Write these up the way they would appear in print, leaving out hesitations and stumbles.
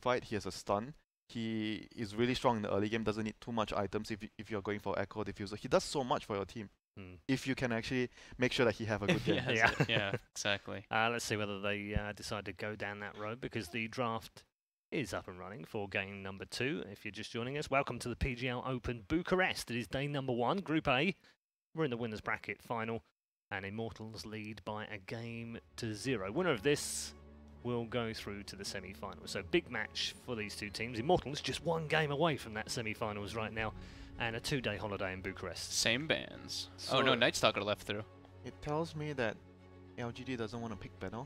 fight. He has a stun. He is really strong in the early game. Doesn't need too much items if you're going for Echo Diffuser. He does so much for your team. If you can actually make sure that he have a good game. Yeah, exactly. Let's see whether they decide to go down that road, because the draft is up and running for game number 2. If you're just joining us, welcome to the PGL Open Bucharest. It is day number 1, Group A. We're in the winners bracket final, and Immortals lead by a game to 0. Winner of this will go through to the semi-finals. So big match for these two teams. Immortals just 1 game away from that semi-finals right now, and a 2-day holiday in Bucharest. Same bands. So oh no, Night Stalker left through. It tells me that LGD doesn't want to pick Benno.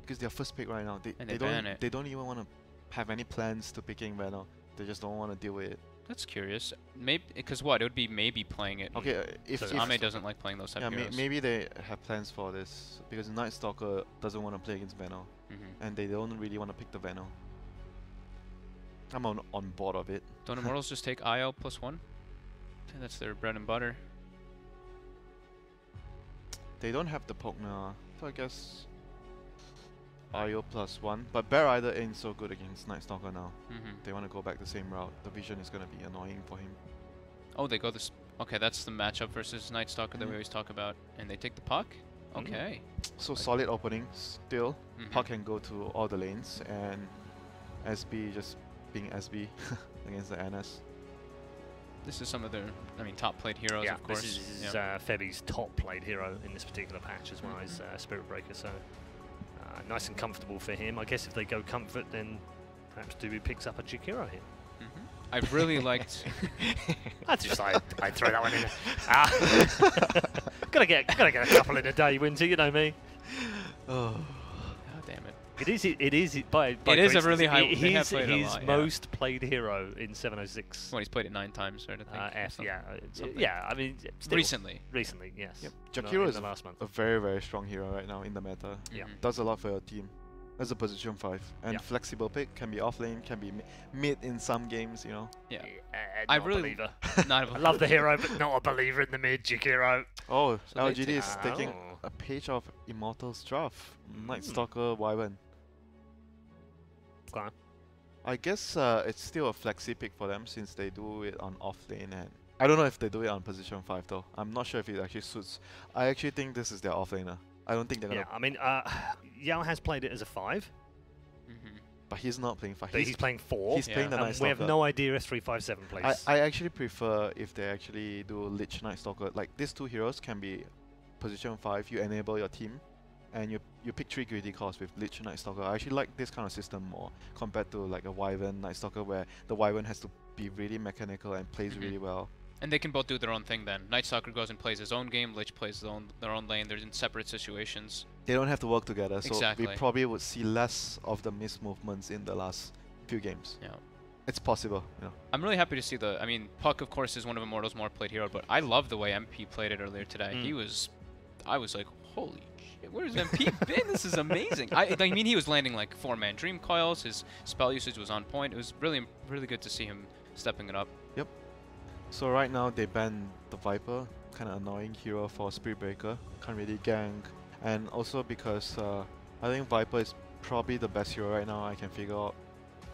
Because they're first pick right now. They don't even want to have any plans to picking Benno. They just don't want to deal with it. That's curious. Maybe because what? It would be maybe playing it. Okay, if Ame doesn't like playing those type of heroes. Maybe they have plans for this because Night Stalker doesn't want to play against Benno, and they don't really want to pick the Benno. I'm on board of it. Don't Immortals just take IL +1? I think that's their bread and butter. They don't have the poke now, so I guess IO +1. But Bear Rider ain't so good against Night Stalker now. They want to go back the same route. The vision is going to be annoying for him. Oh, they go this. Okay, that's the matchup versus Night Stalker that we always talk about. And they take the puck? Okay. So solid opening still. Puck can go to all the lanes, and SB just being SB against the NS. This is some of their, top played heroes, of course. This is Febby's top played hero in this particular patch, as well as Spirit Breaker. So nice and comfortable for him. I guess if they go comfort, then perhaps Dubu picks up a Chikiro here. I really liked. I'd throw that one in there. Gotta get a couple in a day, Winter. You know me. Oh. Damn it. It is by it is a really high. He's his most played hero in 706. Well, he's played it 9 times, right? I think. I mean, still, recently, yes. Yep. Jakiro is a very, very strong hero right now in the meta. Does a lot for your team. As a position 5 and flexible pick, can be off lane, can be mid in some games, you know. I really I love the hero, but not a believer in the mid, Jakiro. Oh, so LGD is taking a page of Immortals draft. Night Stalker Wyvern. Okay. I guess it's still a flexi pick for them since they do it on off lane, and I don't know if they do it on position 5 though. I'm not sure if it actually suits. I actually think this is their off laner. I don't think they're gonna. Yeah, I mean, Yao has played it as a 5. But he's not playing 5. He's playing 4. He's playing the Night Stalker. We have no idea if 357 plays. I actually prefer if they actually do Lich Night Stalker. Like, these 2 heroes can be position 5. You enable your team, and you pick 3 greedy calls with Lich Night Stalker. I actually like this kind of system more compared to like a Wyvern Night Stalker, where the Wyvern has to be really mechanical and plays really well. And they can both do their own thing then. Night Stalker goes and plays his own game, Lich plays their own lane, they're in separate situations. They don't have to work together, so exactly. we probably would see less of the missed movements in the last few games. Yeah. It's possible, I'm really happy to see Puck, of course, is one of Immortals' more played hero, but I love the way MP played it earlier today. I was like, holy shit, where's MP been? This is amazing. I mean, he was landing like 4-man Dream Coils, his spell usage was on point. It was really, really good to see him stepping it up. Yep. So right now they banned the Viper, kind of annoying hero for Spirit Breaker, can't really gank, and also because I think Viper is probably the best hero right now I can figure out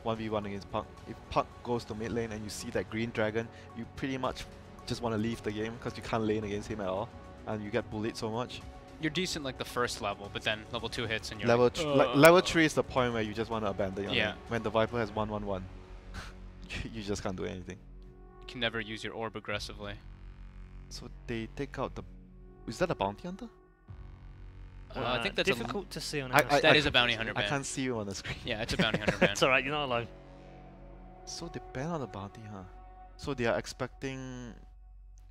1v1 against Puck. If Puck goes to mid lane and you see that green dragon, you pretty much just want to leave the game because you can't lane against him at all, and you get bullied so much. You're decent like the first level, but then level 2 hits and you're level 3 is the point where you just want to abandon your lane. When the Viper has 1-1-1, you just can't do anything. You can never use your orb aggressively. So they take out the... Is that a bounty hunter? I think that's difficult to see on that is a bounty hunter ban. I can't see you on the screen. Yeah, it's a bounty hunter ban. It's alright, you're not alone. So they ban on the bounty, huh? So they are expecting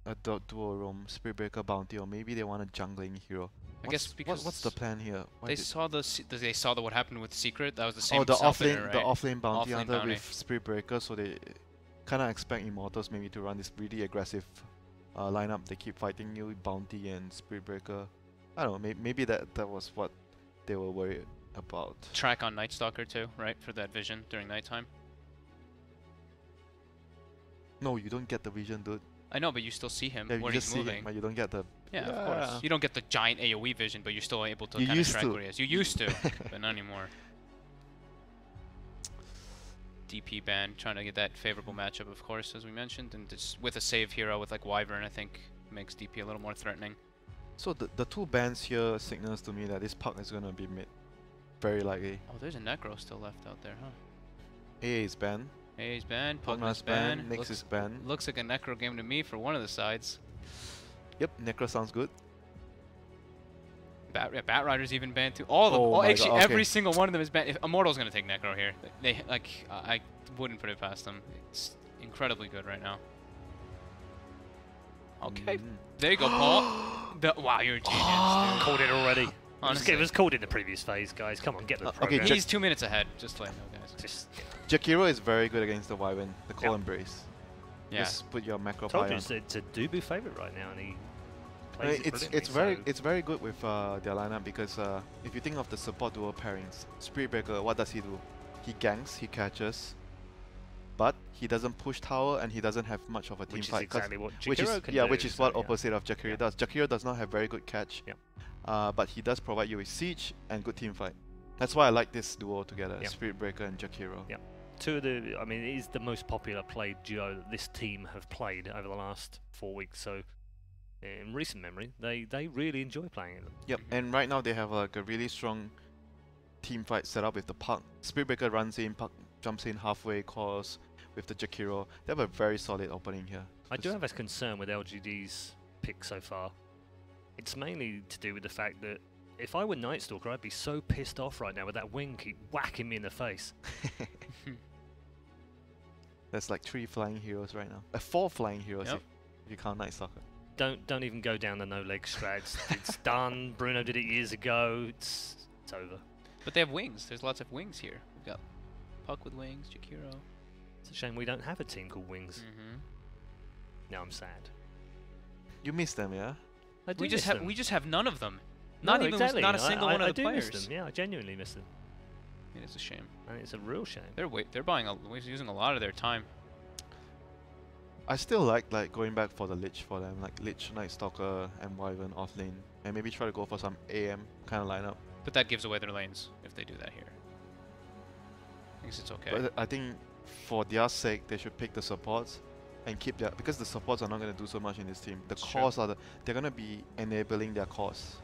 a dual roam Spirit Breaker bounty, or maybe they want a jungling hero. I guess because what's the plan here? They saw what happened with Secret. That was the same. Oh, the offlane, right? The offlane bounty hunter with Spirit Breaker. So they kind of expect Immortals maybe to run this really aggressive lineup. They keep fighting you with bounty and Spirit Breaker. I don't know. Maybe that was what they were worried about. Track on Night Stalker too, right? For that vision during nighttime. No, you don't get the vision, dude. I know, but you still see him when he's moving. Him, but you don't get the... Yeah, of course. You don't get the giant AoE vision, but you're still able to kind of track where he is. You used to, but not anymore. DP ban, trying to get that favorable matchup, of course, as we mentioned, and just with a save hero with like Wyvern, I think makes DP a little more threatening. So the two bans here signals to me that this puck is gonna be mid, very likely. Oh, there's a Necro still left out there, huh? AA is banned. AA's banned, Pugna's Pugna's banned. Nyx is banned. Looks like a Necro game to me for one of the sides. Yep, Necro sounds good. Bat Rider's even banned too. All of them. Oh my Actually, God, okay. every single one of them is banned. If Immortals gonna take Necro here, they like I wouldn't put it past them. It's incredibly good right now. Okay, there you go, Paul. Wow, you're a genius, dude. Called it already. Honestly. It was called in the previous phase, guys. Come on, get the okay, program. He's 2 minutes ahead. Just to let you know, guys. Just Jakiro is very good against the Wyvern, the Call Yep. Embrace. Yeah. Just put your macro told pie you on. it's a Dubu favorite right now, and he I mean, plays it brilliantly, it's very good with their lineup because if you think of the support duo pairings, Spirit Breaker, what does he do? He ganks, he catches, but he doesn't push tower and he doesn't have much of a team which is fight. 'cause- exactly what which is Jakiro can yeah, do, which is so, what yeah. opposite of Jakiro Yeah. does. Jakiro does not have very good catch, Yep. but he does provide you with siege and good team fight. That's why I like this duo together, Yep. Spirit Breaker and Jakiro. Yep. Two of the, I mean, it is the most popular played duo that this team have played over the last 4 weeks. So, in recent memory, they really enjoy playing it. Yep, and right now they have like a really strong team fight set up with the Puck. Spirit Breaker runs in, Puck jumps in halfway, calls with the Jakiro. They have a very solid opening here. I do have a concern with LGD's pick so far. It's mainly to do with the fact that if I were Night Stalker, I'd be so pissed off right now with that wing keep whacking me in the face. There's like 3 flying heroes right now. 4 flying heroes Yep. if you count Night Stalker. Don't even go down the no leg strats. It's done. Bruno did it years ago. It's over. But they have wings. There's lots of wings here. We've got Puck with wings, Jakiro. It's a shame we don't have a team called Wings. Mm-hmm. Now I'm sad. You miss them, yeah? I do We just miss have them. not just have none of them. No, Not even exactly. not a single one I of the do players. miss them. Yeah, I genuinely miss them, It is a shame. and it's a real shame. They're buying using a lot of their time. I still like going back for the Lich for them, like Lich, Night Stalker, and Wyvern off lane, and maybe try to go for some AM kind of lineup. But that gives away their lanes if they do that here. I guess it's okay. But I think for their sake, they should pick the supports and keep their, because the supports are not going to do so much in this team. The That's true. cores are they're going to be enabling their cores.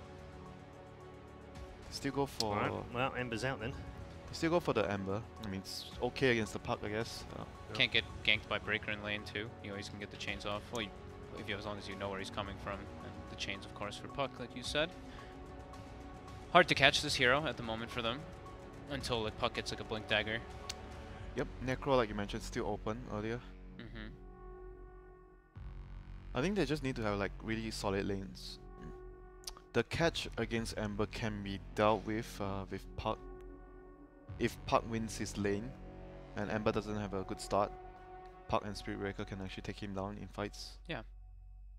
Still go for Alright, well, Ember's out then. still go for the Ember. I mean, it's okay against the Puck, I guess. Can't get ganked by Breaker in lane 2. You always can get the chains off. Well, as long as you know where he's coming from. And the chains, of course, for Puck, like you said. Hard to catch this hero at the moment for them. Until like Puck gets like a Blink Dagger. Yep, Necro, like you mentioned, still open earlier. Mm-hmm. I think they just need to have like really solid lanes. The catch against Ember can be dealt with Puck. If Puck wins his lane and Ember doesn't have a good start, Puck and Spirit Breaker can actually take him down in fights. Yeah.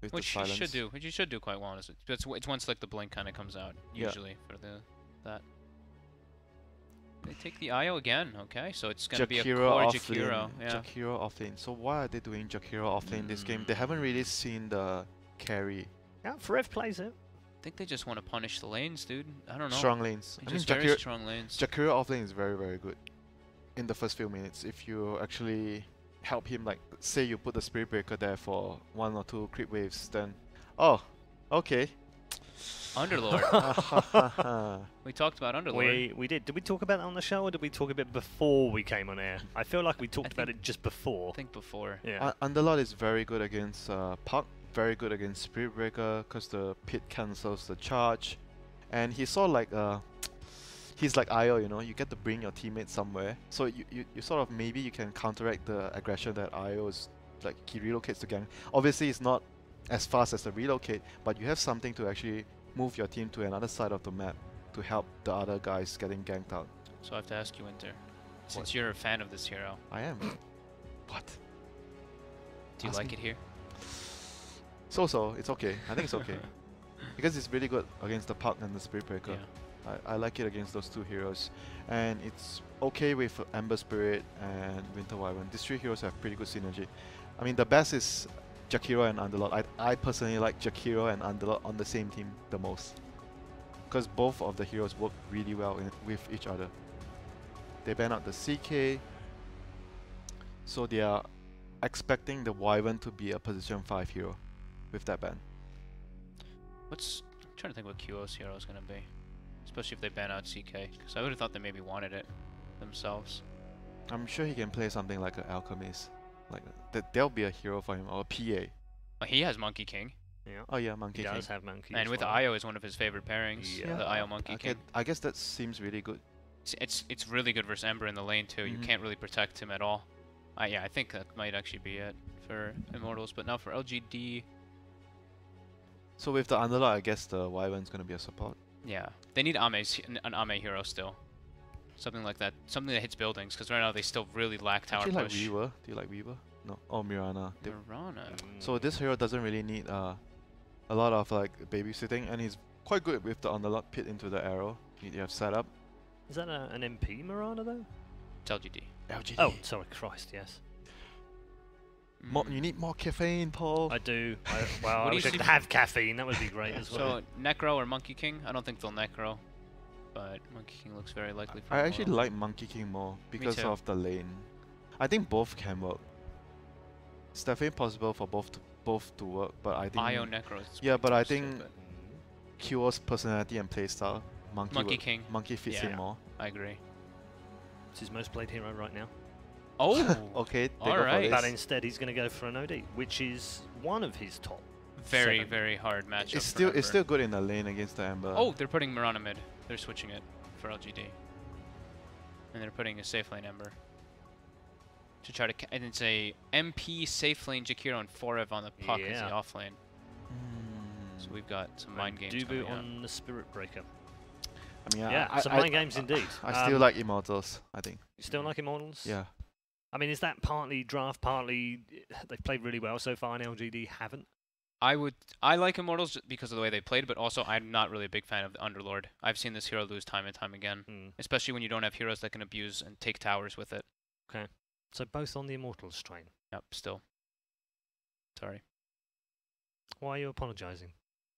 With Which the you silence. should do. Which you should do quite well. It's once like the blink kind of comes out Yeah. usually for that. They take the IO again. Okay, so it's gonna be a Jakiro core off Jakiro. lane. Yeah. Jakiro off lane. So why are they doing Jakiro off lane this game? They haven't really seen the carry. Yeah, Forev plays it. I think they just want to punish the lanes, dude. I don't know. Strong lanes. I mean, Just very strong lanes. Jakiro off lane is very, very good. In the first few minutes, if you actually help him, like, say you put the Spirit Breaker there for 1 or 2 creep waves, then, oh, okay. Underlord. We talked about Underlord. We did. Did we talk about that on the show, or did we talk about it before we came on air? I feel like we talked about it just before. I think before. Yeah. Underlord is very good against Puck, very good against Spirit Breaker, because the pit cancels the charge. And he's sort of like he's like IO, you know, you get to bring your teammates somewhere. So you sort of, maybe you can counteract the aggression that IO is, like, he relocates to gang. Obviously it's not as fast as the relocate, but you have something to actually move your team to another side of the map to help the other guys getting ganked out. So I have to ask you, Winter, since What? you're a fan of this hero, I am. What? do you Ask like me. it here? So, it's okay. I think it's okay. Because it's really good against the Puck and the Spirit Breaker. Yeah. I like it against those 2 heroes. And it's okay with Ember Spirit and Winter Wyvern. These 3 heroes have pretty good synergy. I mean, the best is Jakiro and Underlord. I personally like Jakiro and Underlord on the same team the most. Because both of the heroes work really well with each other. They ban out the CK. So they are expecting the Wyvern to be a position 5 hero with that ban. I'm trying to think what QO's hero is going to be. Especially if they ban out CK. Because I would have thought they maybe wanted it themselves. I'm sure he can play something like an Alchemist. Like there'll be a hero for him, or a PA. Well, he has Monkey King. Yeah. Oh yeah, Monkey He King. does have Monkey. And as with well. Io is one of his favorite pairings. Yeah. The Io Monkey King. I guess that seems really good. It's really good versus Ember in the lane too. You can't really protect him at all. Yeah, I think that might actually be it for Immortals. But now for LGD, So with the Underlord, I guess the Wyvern's gonna be a support. yeah, they need an Ame hero still. Something like that. Something that hits buildings, because right now they still really lack tower Actually, push. like Weaver. Do you like Weaver? No. Oh, Mirana. Mirana. So this hero doesn't really need a lot of like babysitting, and he's quite good with the Underlord pit into the arrow. You have setup. Is that an MP Mirana though? It's LGD. LGD. Oh, sorry, Christ, yes. You need more caffeine, Paul. I do. Well, What I do wish you I could see- have caffeine. That would be great as well. So Necro or Monkey King? I don't think they'll Necro, but Monkey King looks very likely for I actually Immortals. like Monkey King more because too. of the lane. I think both can work. It's definitely possible for both to work, but I think Io Necro. is yeah, but I still think good. Kyo's personality and playstyle, Monkey King. Monkey fits Yeah. him more. I agree. It's his most played hero right now. Oh, Okay, they go Alright. for But this. instead, he's going to go for an OD, which is one of his top. very, 7. very hard matchup. It's for still Ember. good in the lane against the Ember. Oh, they're putting Mirana mid. They're switching it for LGD. And they're putting a safe lane Ember. To try to and it's a MP safe lane Jakiro and Forev on the puck as the Yeah. off lane. So we've got some mind games Dubu coming up. on the Spirit Breaker. I mean, Yeah, some mind games indeed. I still like Immortals, I think. You still like Immortals? Yeah. I mean, is that partly draft, partly they've played really well so far, and LGD haven't? I like Immortals just because of the way they played, but also I'm not really a big fan of the Underlord. I've seen this hero lose time and time again, especially when you don't have heroes that can abuse and take towers with it. Okay. So both on the Immortals train. Yep, still. Sorry. Why are you apologising?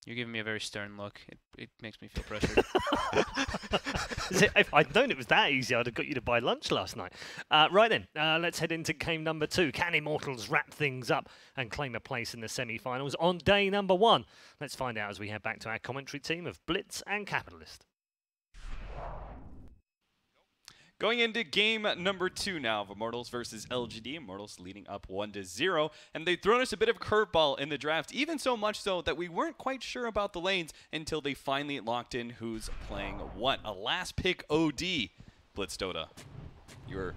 You're giving me a very stern look. It makes me feel pressured. If I'd known it was that easy, I'd have got you to buy lunch last night. Right then, let's head into game number 2. Can Immortals wrap things up and claim a place in the semi-finals on day number 1? Let's find out as we head back to our commentary team of Blitz and Capitalist. Going into game number 2 now of Immortals versus LGD. Immortals leading up 1-0, and they've thrown us a bit of a curveball in the draft, even so much so that we weren't quite sure about the lanes until they finally locked in who's playing what. A last pick OD. Blitz Dota, you're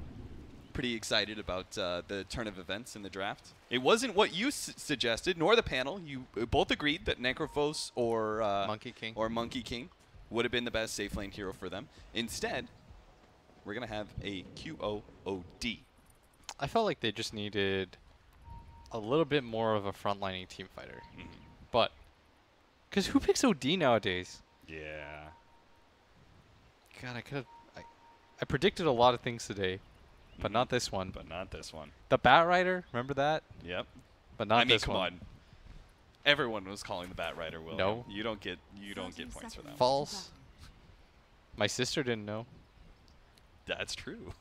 pretty excited about the turn of events in the draft. It wasn't what you suggested, nor the panel. You both agreed that Necrophos or Monkey King would have been the best safe lane hero for them. Instead, we're going to have a QOOD. I felt like they just needed a little bit more of a frontlining team fighter. But, because who picks OD nowadays? Yeah. God, I predicted a lot of things today, but not this one. But not this one. The Bat Rider, remember that? Yep. But not I mean, this come one. on. Everyone was calling the Bat Rider, Will. No. You don't get points for that. False. My sister didn't know. That's true.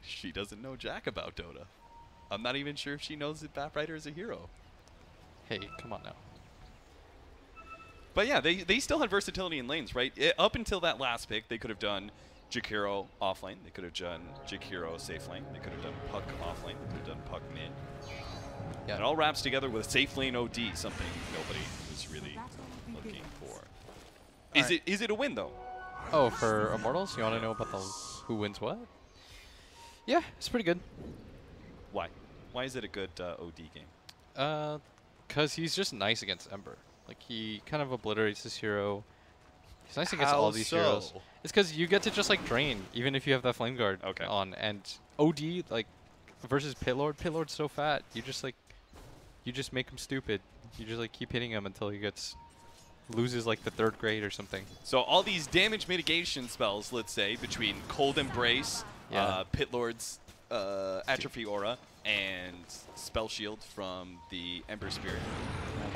She doesn't know jack about Dota. I'm not even sure if she knows that Bat Rider is a hero. Hey, come on now. But yeah, they still had versatility in lanes, right? Up until that last pick, they could have done Jakiro off lane. They could have done Jakiro safe lane. They could have done Puck off lane. They could have done Puck mid. Yeah. It all wraps together with safe lane OD, something nobody was really looking for. Is it a win though? Oh, for Immortals? You want to know about the who wins what? Yeah, it's pretty good. Why? Why is it a good OD game? Because he's just nice against Ember. Like, he kind of obliterates his hero. He's nice against all these heroes. It's because you get to just, like, drain, even if you have that Flame Guard on. And OD, like, versus Pitlord's so fat. You just, like, you just make him stupid. You just, like, keep hitting him until he loses, like, the 3rd grade or something. So all these damage mitigation spells, let's say, between Cold Embrace, Pitlord's Atrophy Aura, and Spell Shield from the Ember Spirit,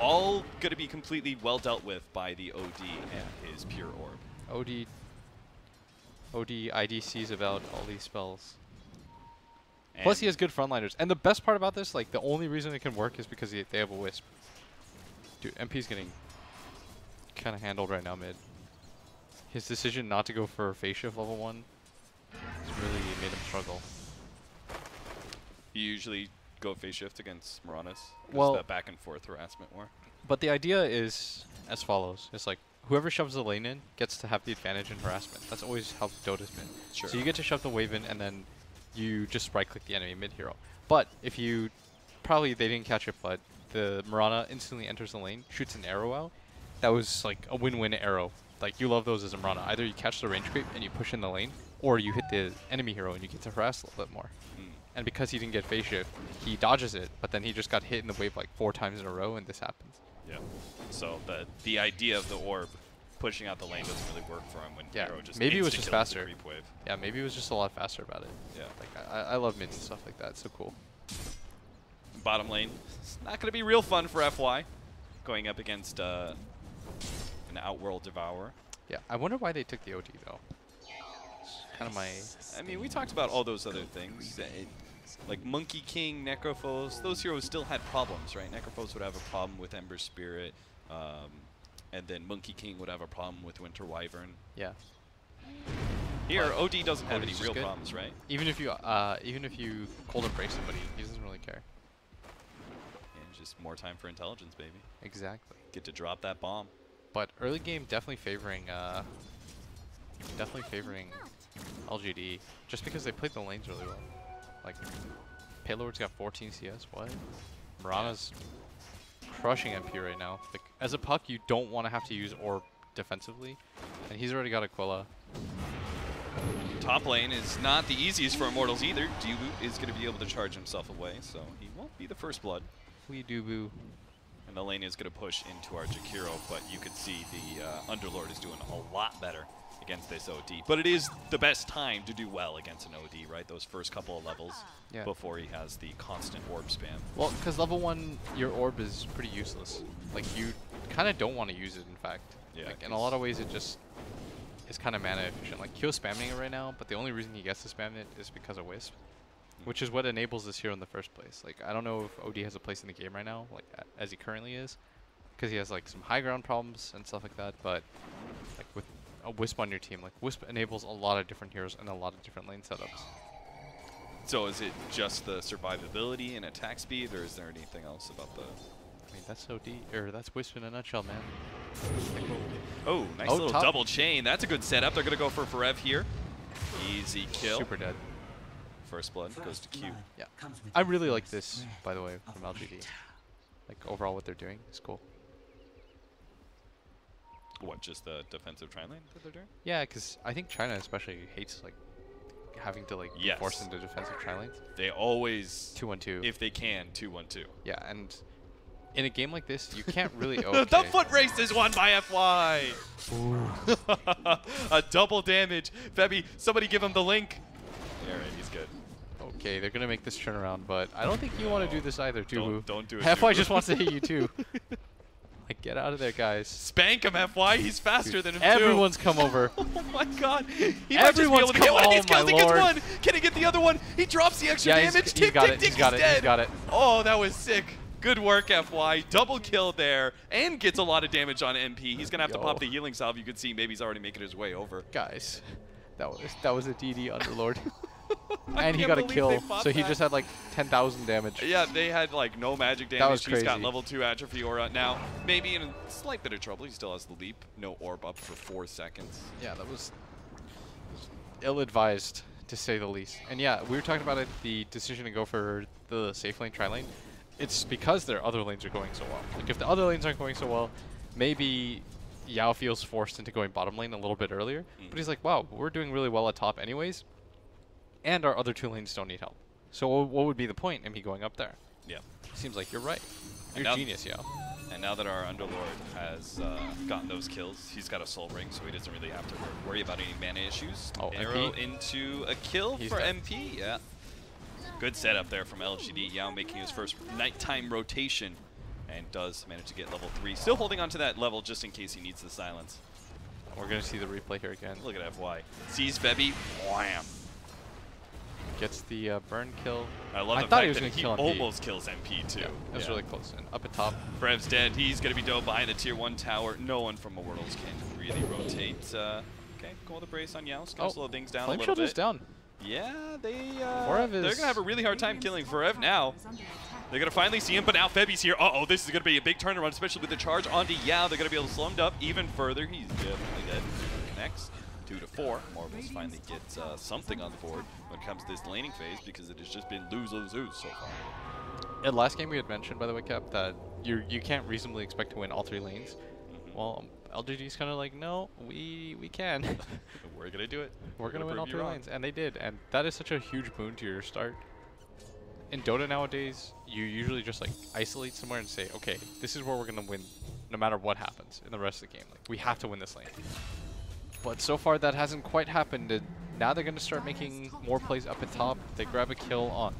all going to be completely well dealt with by the OD and his Pure Orb. OD IDCs about all these spells. Plus, he has good frontliners. And the best part about this, like, the only reason it can work is because they have a Wisp. Dude, MP's getting kind of handled right now mid. His decision not to go for phase shift level 1 has really made him struggle. You usually go phase shift against Maranas. Well, the back and forth harassment war. But the idea is as follows. It's like, whoever shoves the lane in gets to have the advantage in harassment. That's always how Dota's been. Sure. So you get to shove the wave in, and then you just right-click the enemy mid-hero. But if you... Probably they didn't catch it, but the Mirana instantly enters the lane, shoots an arrow out. That was like a win-win arrow. Like, you love those as a Mirana. Either you catch the range creep and you push in the lane, or you hit the enemy hero and you get to harass a little bit more. And because he didn't get phase shift, he dodges it, but then he just got hit in the wave like 4 times in a row, and this happens. Yeah. So the idea of the orb pushing out the lane doesn't really work for him when Arrow just maybe it was just faster. Creep wave. Yeah, maybe it was just a lot faster about it. Yeah. Like I love mids and stuff like that. It's so cool. Bottom lane, it's not going to be real fun for FY, going up against an Outworld Devourer. Yeah, I wonder why they took the OD though. Kind of my. I mean, we talked about all those other things. Like Monkey King, Necrophos, those heroes still had problems, right? Necrophos would have a problem with Ember Spirit, and then Monkey King would have a problem with Winter Wyvern. Yeah. Here, OD doesn't have any OD's real good. problems, right? Even if you cold embrace somebody, he doesn't really care. And just more time for intelligence, baby. Exactly. Get to drop that bomb. But early game definitely favoring LGD, just because they played the lanes really well. Like, Paylord's got 14 CS, what? Mirana's crushing MP right now. Like, as a puck, you don't want to have to use Orb defensively, and he's already got Aquila. Top lane is not the easiest for Immortals either. Dubu is going to be able to charge himself away, so he won't be the first blood. We Dubu. And the lane is going to push into our Jakiro, but you can see the Underlord is doing a lot better against this OD. But it is the best time to do well against an OD, right? Those first couple of levels before he has the constant orb spam. Well, because level 1, your orb is pretty useless. Like, you kind of don't want to use it, in fact. Yeah. Like, in a lot of ways, it just is kind of mana efficient. Like, Kyo's spamming it right now, but the only reason he gets to spam it is because of Wisp, which is what enables this hero in the first place. Like, I don't know if OD has a place in the game right now, like, as he currently is, because he has, like, some high ground problems and stuff like that, but, like, with a Wisp on your team, like, Wisp enables a lot of different heroes and a lot of different lane setups. So is it just the survivability and attack speed, or is there anything else about the... I mean, that's OD, or that's Wisp in a nutshell, man. Oh, nice little double chain. That's a good setup. They're going to go for Forev here. Easy kill. Super dead. First blood goes to Q. Yeah. I really like this, by the way, from LGD. Like, overall what they're doing is cool. What, just the defensive tri lane that they're doing? Yeah, because I think China especially hates, like, having to, like, be forced into defensive tri lanes. They always... 2-1-2. If they can, 2-1-2. Yeah, and in a game like this, you can't really... The foot race is won by FY! A double damage. Febby, somebody give him the link. Alright, he's good. Okay, they're going to make this turnaround, but I don't think you want to do this either, Tubu. Don't do it, FY just wants to hit you, too. Like, get out of there, guys. Spank him, FY. He's faster than him, Everyone's come over. Oh, my God. He Everyone's come over. Oh, he's killed. He gets one. Can he get the other one? He drops the extra damage. He's got it. He's got it. He's got it. Oh, that was sick. Good work, FY. Double kill there, and gets a lot of damage on MP. He's gonna have to pop the healing salve. You can see maybe he's already making his way over. Guys, that was a DD Underlord, and he got a kill. So he just had like 10,000 damage. Yeah, they had like no magic damage. That was crazy. He's got level 2 atrophy aura now. Maybe in a slight bit of trouble. He still has the leap. No orb up for 4 seconds. Yeah, that was ill-advised to say the least. And yeah, we were talking about it. The decision to go for the safe lane, tri lane. It's because their other lanes are going so well. Like, if the other lanes aren't going so well, maybe Yao feels forced into going bottom lane a little bit earlier. But he's like, wow, we're doing really well at top anyways, and our other 2 lanes don't need help. So what would be the point in me going up there? Yeah. Seems like you're right. You're a genius, Yao. And now that our Underlord has gotten those kills, he's got a soul ring, so he doesn't really have to worry about any mana issues. Oh, Arrow MP? into a kill for dead. MP, yeah. Good setup there from LGD. Yao making his first nighttime rotation and does manage to get level 3. Still holding on to that level just in case he needs the silence. We're going to see the replay here again. Look at FY. Sees Febby. Wham. Gets the burn kill. I love the thought fact he that was he gonna kill MP. almost kills MP too. Yeah, it was really close. And up at top. Frev's dead. He's going to be dove behind the tier 1 tower. No one from Immortals can really rotate. Okay, go with the brace on Yao. It's going to slow things down a little bit. Down. Yeah, they're Forev going to have a really hard time killing Forev now. They're going to finally see him, but now Febi's here. Uh-oh, this is going to be a big turnaround, especially with the charge onto Yao. They're going to be able to slow him up even further. He's definitely dead. Connects. 2 to 4. Immortals finally gets something on the board when it comes to this laning phase because it has just been lose, lose, lose so far. In last game we had mentioned, by the way, Cap, that you can't reasonably expect to win all 3 lanes. Well, LGD's kind of like, no, we can. We're going to do it. We're going to win all 3 lanes. And they did. And that is such a huge boon to your start. In Dota nowadays, you usually just like isolate somewhere and say, okay, this is where we're going to win no matter what happens in the rest of the game. Like, we have to win this lane. But so far that hasn't quite happened. And now they're going to start making more plays up at top. They grab a kill on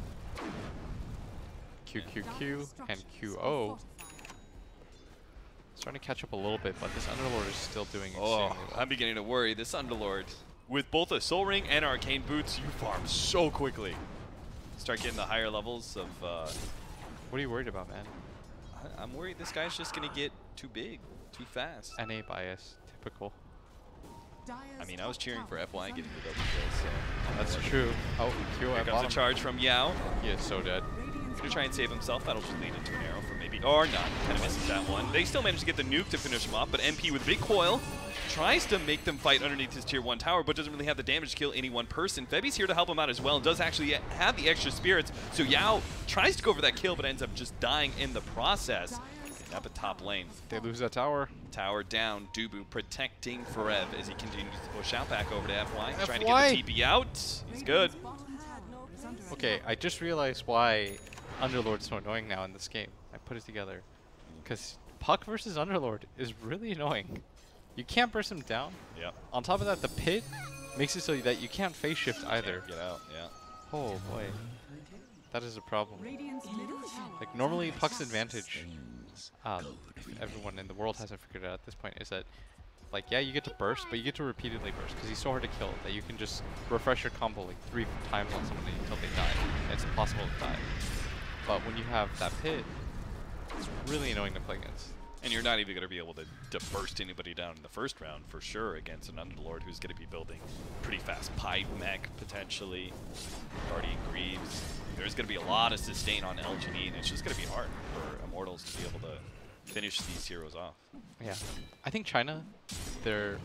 QQQ and QO. Starting to catch up a little bit, but this Underlord is still doing extremely well. I'm beginning to worry. This Underlord, with both a Soul Ring and Arcane Boots, you farm so quickly. Start getting the higher levels of... What are you worried about, man? I'm worried this guy's just going to get too big, too fast. NA bias, typical. I mean, I was cheering for FY getting the double kill, so... That's true. Oh, QO Here comes a charge from Yao. He is so dead. He's going to try and save himself. That'll just lead into an arrow for maybe... Or not. Kind of misses that one. They still manage to get the nuke to finish him off, but MP with big coil tries to make them fight underneath his tier 1 tower, but doesn't really have the damage to kill any one person. Febi's here to help him out as well and does actually have the extra spirits, so Yao tries to go for that kill, but ends up just dying in the process. Up at top lane. They lose that tower. Tower down. Dubu protecting Forev as he continues to push out back over to FY. He's trying to get the TP out. He's good. Okay, I just realized why Underlord's so annoying now in this game. I put it together. Because Puck versus Underlord is really annoying. You can't burst him down. Yeah. On top of that, the pit makes it so that you can't phase shift either. Get out, yeah. Oh boy. That is a problem. Like normally Puck's advantage, if everyone in the world hasn't figured it out at this point, is that like, yeah, you get to burst, but you get to repeatedly burst because he's so hard to kill that you can just refresh your combo like 3 times on somebody until they die. And it's impossible to die. But when you have that pit, it's really annoying to play against. And you're not even going to be able to burst anybody down in the first round for sure against an Underlord who's going to be building pretty fast pipe mech potentially. Guardian Greaves. There's going to be a lot of sustain on LGD, and it's just going to be hard for Immortals to be able to finish these heroes off. Yeah. I think China,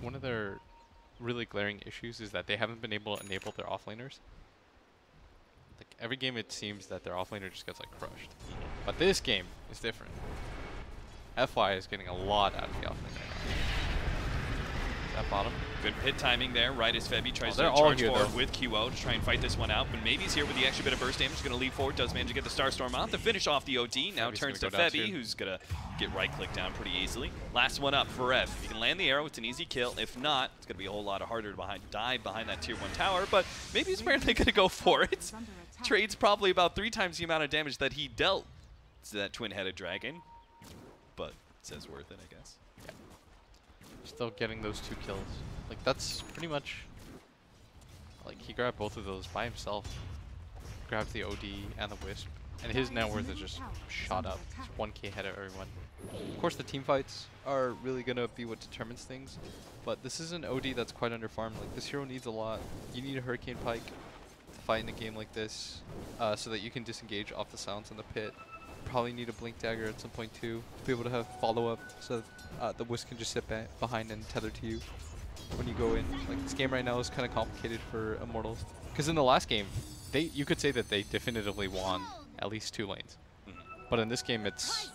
one of their really glaring issues is that they haven't been able to enable their offlaners. Like every game it seems that their offlaner just gets like crushed. But this game is different. FY is getting a lot out of the offlane right now. That bottom. Good pit timing there, right as Febi tries to charge forward with QO to try and fight this one out. But maybe he's here with the extra bit of burst damage, going to lead forward, does manage to get the Starstorm out to finish off the OD. Now turns to Febi, who's going to get right-click down pretty easily. Last one up for Rev. If you can land the arrow, it's an easy kill. If not, it's going to be a whole lot harder to dive behind that tier 1 tower. But maybe he's apparently going to go for it. Trades probably about 3 times the amount of damage that he dealt to that twin-headed dragon. But it says worth it, I guess. Yeah. Still getting those 2 kills. Like, that's pretty much... Like, he grabbed both of those by himself. Grabbed the OD and the Wisp. And his net worth is just shot up. It's 1k ahead of everyone. Of course, the team fights are really going to be what determines things. But this is an OD that's quite underfarmed. Like, this hero needs a lot. You need a Hurricane Pike to fight in a game like this. So that you can disengage off the silence in the pit. Probably need a Blink Dagger at some point too, to be able to have follow-up, so the Wisp can just sit behind and tether to you when you go in. Like, this game right now is kind of complicated for Immortals, because in the last game, you could say that they definitively won at least 2 lanes. But in this game, it's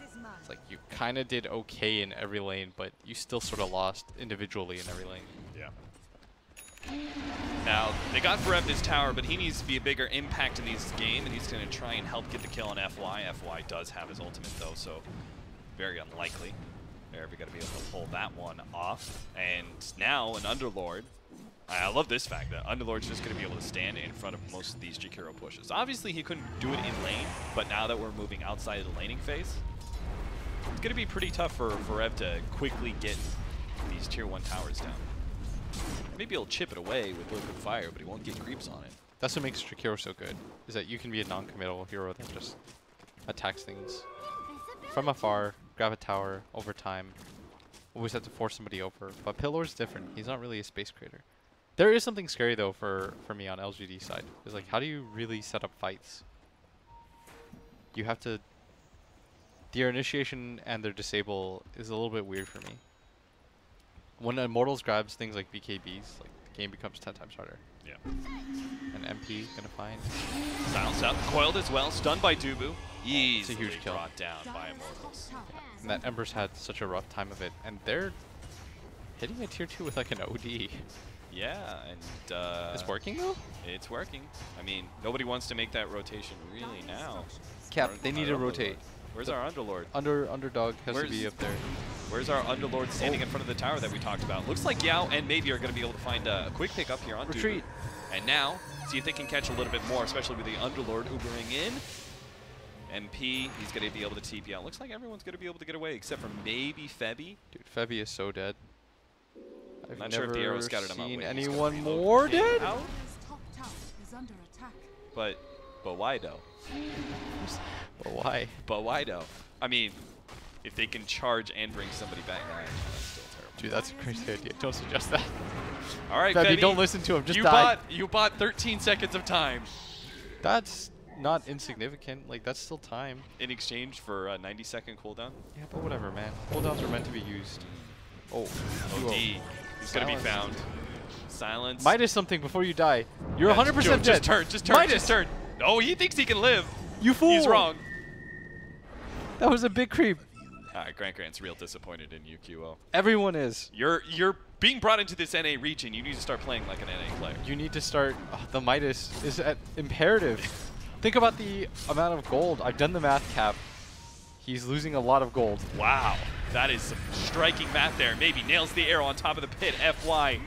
like you kind of did okay in every lane, but you still sort of lost individually in every lane. Yeah. Now, they got Forev this tower, but he needs to be a bigger impact in this game, and he's going to try and help get the kill on FY. FY does have his ultimate, though, so very unlikely. They're ever going to be able to pull that one off. And now, an Underlord. I love this fact that Underlord's just going to be able to stand in front of most of these Jakiro pushes. Obviously, he couldn't do it in lane, but now that we're moving outside of the laning phase, it's going to be pretty tough for Forev to quickly get these tier 1 towers down. Maybe he'll chip it away with liquid fire, but he won't get creeps on it. That's what makes Trick Hero so good, is that you can be a non-committal hero that just attacks things from afar, grab a tower over time. Always have to force somebody over. But Pillor's different. He's not really a space creator. There is something scary though for me on LGD side. It's like, how do you really set up fights? You have to... Their initiation and their disable is a little bit weird for me. When Immortals grabs things like BKBs, like the game becomes 10 times harder. Yeah. And MP gonna find. Silence up, coiled as well, stunned by Dubu. Easily a huge kill. brought down by Immortals. Yeah. And that Ember's had such a rough time of it, and they're hitting a tier 2 with like an OD. Yeah, and it's working though? It's working. I mean, nobody wants to make that rotation really now. Cap, they need to rotate. Where's our Underlord? Underdog has to be up there. Where's our Underlord standing in front of the tower that we talked about? Looks like Yao and Maybe are going to be able to find a quick pick up here on Retreat. Dubu. And now, see if they can catch a little bit more, especially with the Underlord Ubering in. MP, he's going to be able to TP out. Looks like everyone's going to be able to get away, except for maybe Febby. Dude, Febby is so dead. I've not sure if the arrow scouted him out. seen anyone more dead? But why though? But why? But why though? I mean, if they can charge and bring somebody back, that's still terrible. Dude, that's a crazy idea. Don't suggest that. All right, Febby, Febby, don't listen to him. Just die. You bought 13 seconds of time. That's not insignificant. Like, that's still time. In exchange for a 90-second cooldown? Yeah, but whatever, man. Cooldowns are meant to be used. Oh. OD. He's going to be found. Silence. Midas something before you die. You're 100% dead. Just turn. Midas. Just turn. Oh, he thinks he can live. You fool. He's wrong. That was a big creep. All right, Grant's real disappointed in you, QO. Everyone is. You're being brought into this NA region. You need to start playing like an NA player. You need to start. The Midas is imperative. Think about the amount of gold. I've done the math, Cap. He's losing a lot of gold. Wow. That is some striking math there. Maybe nails the arrow on top of the pit. FY.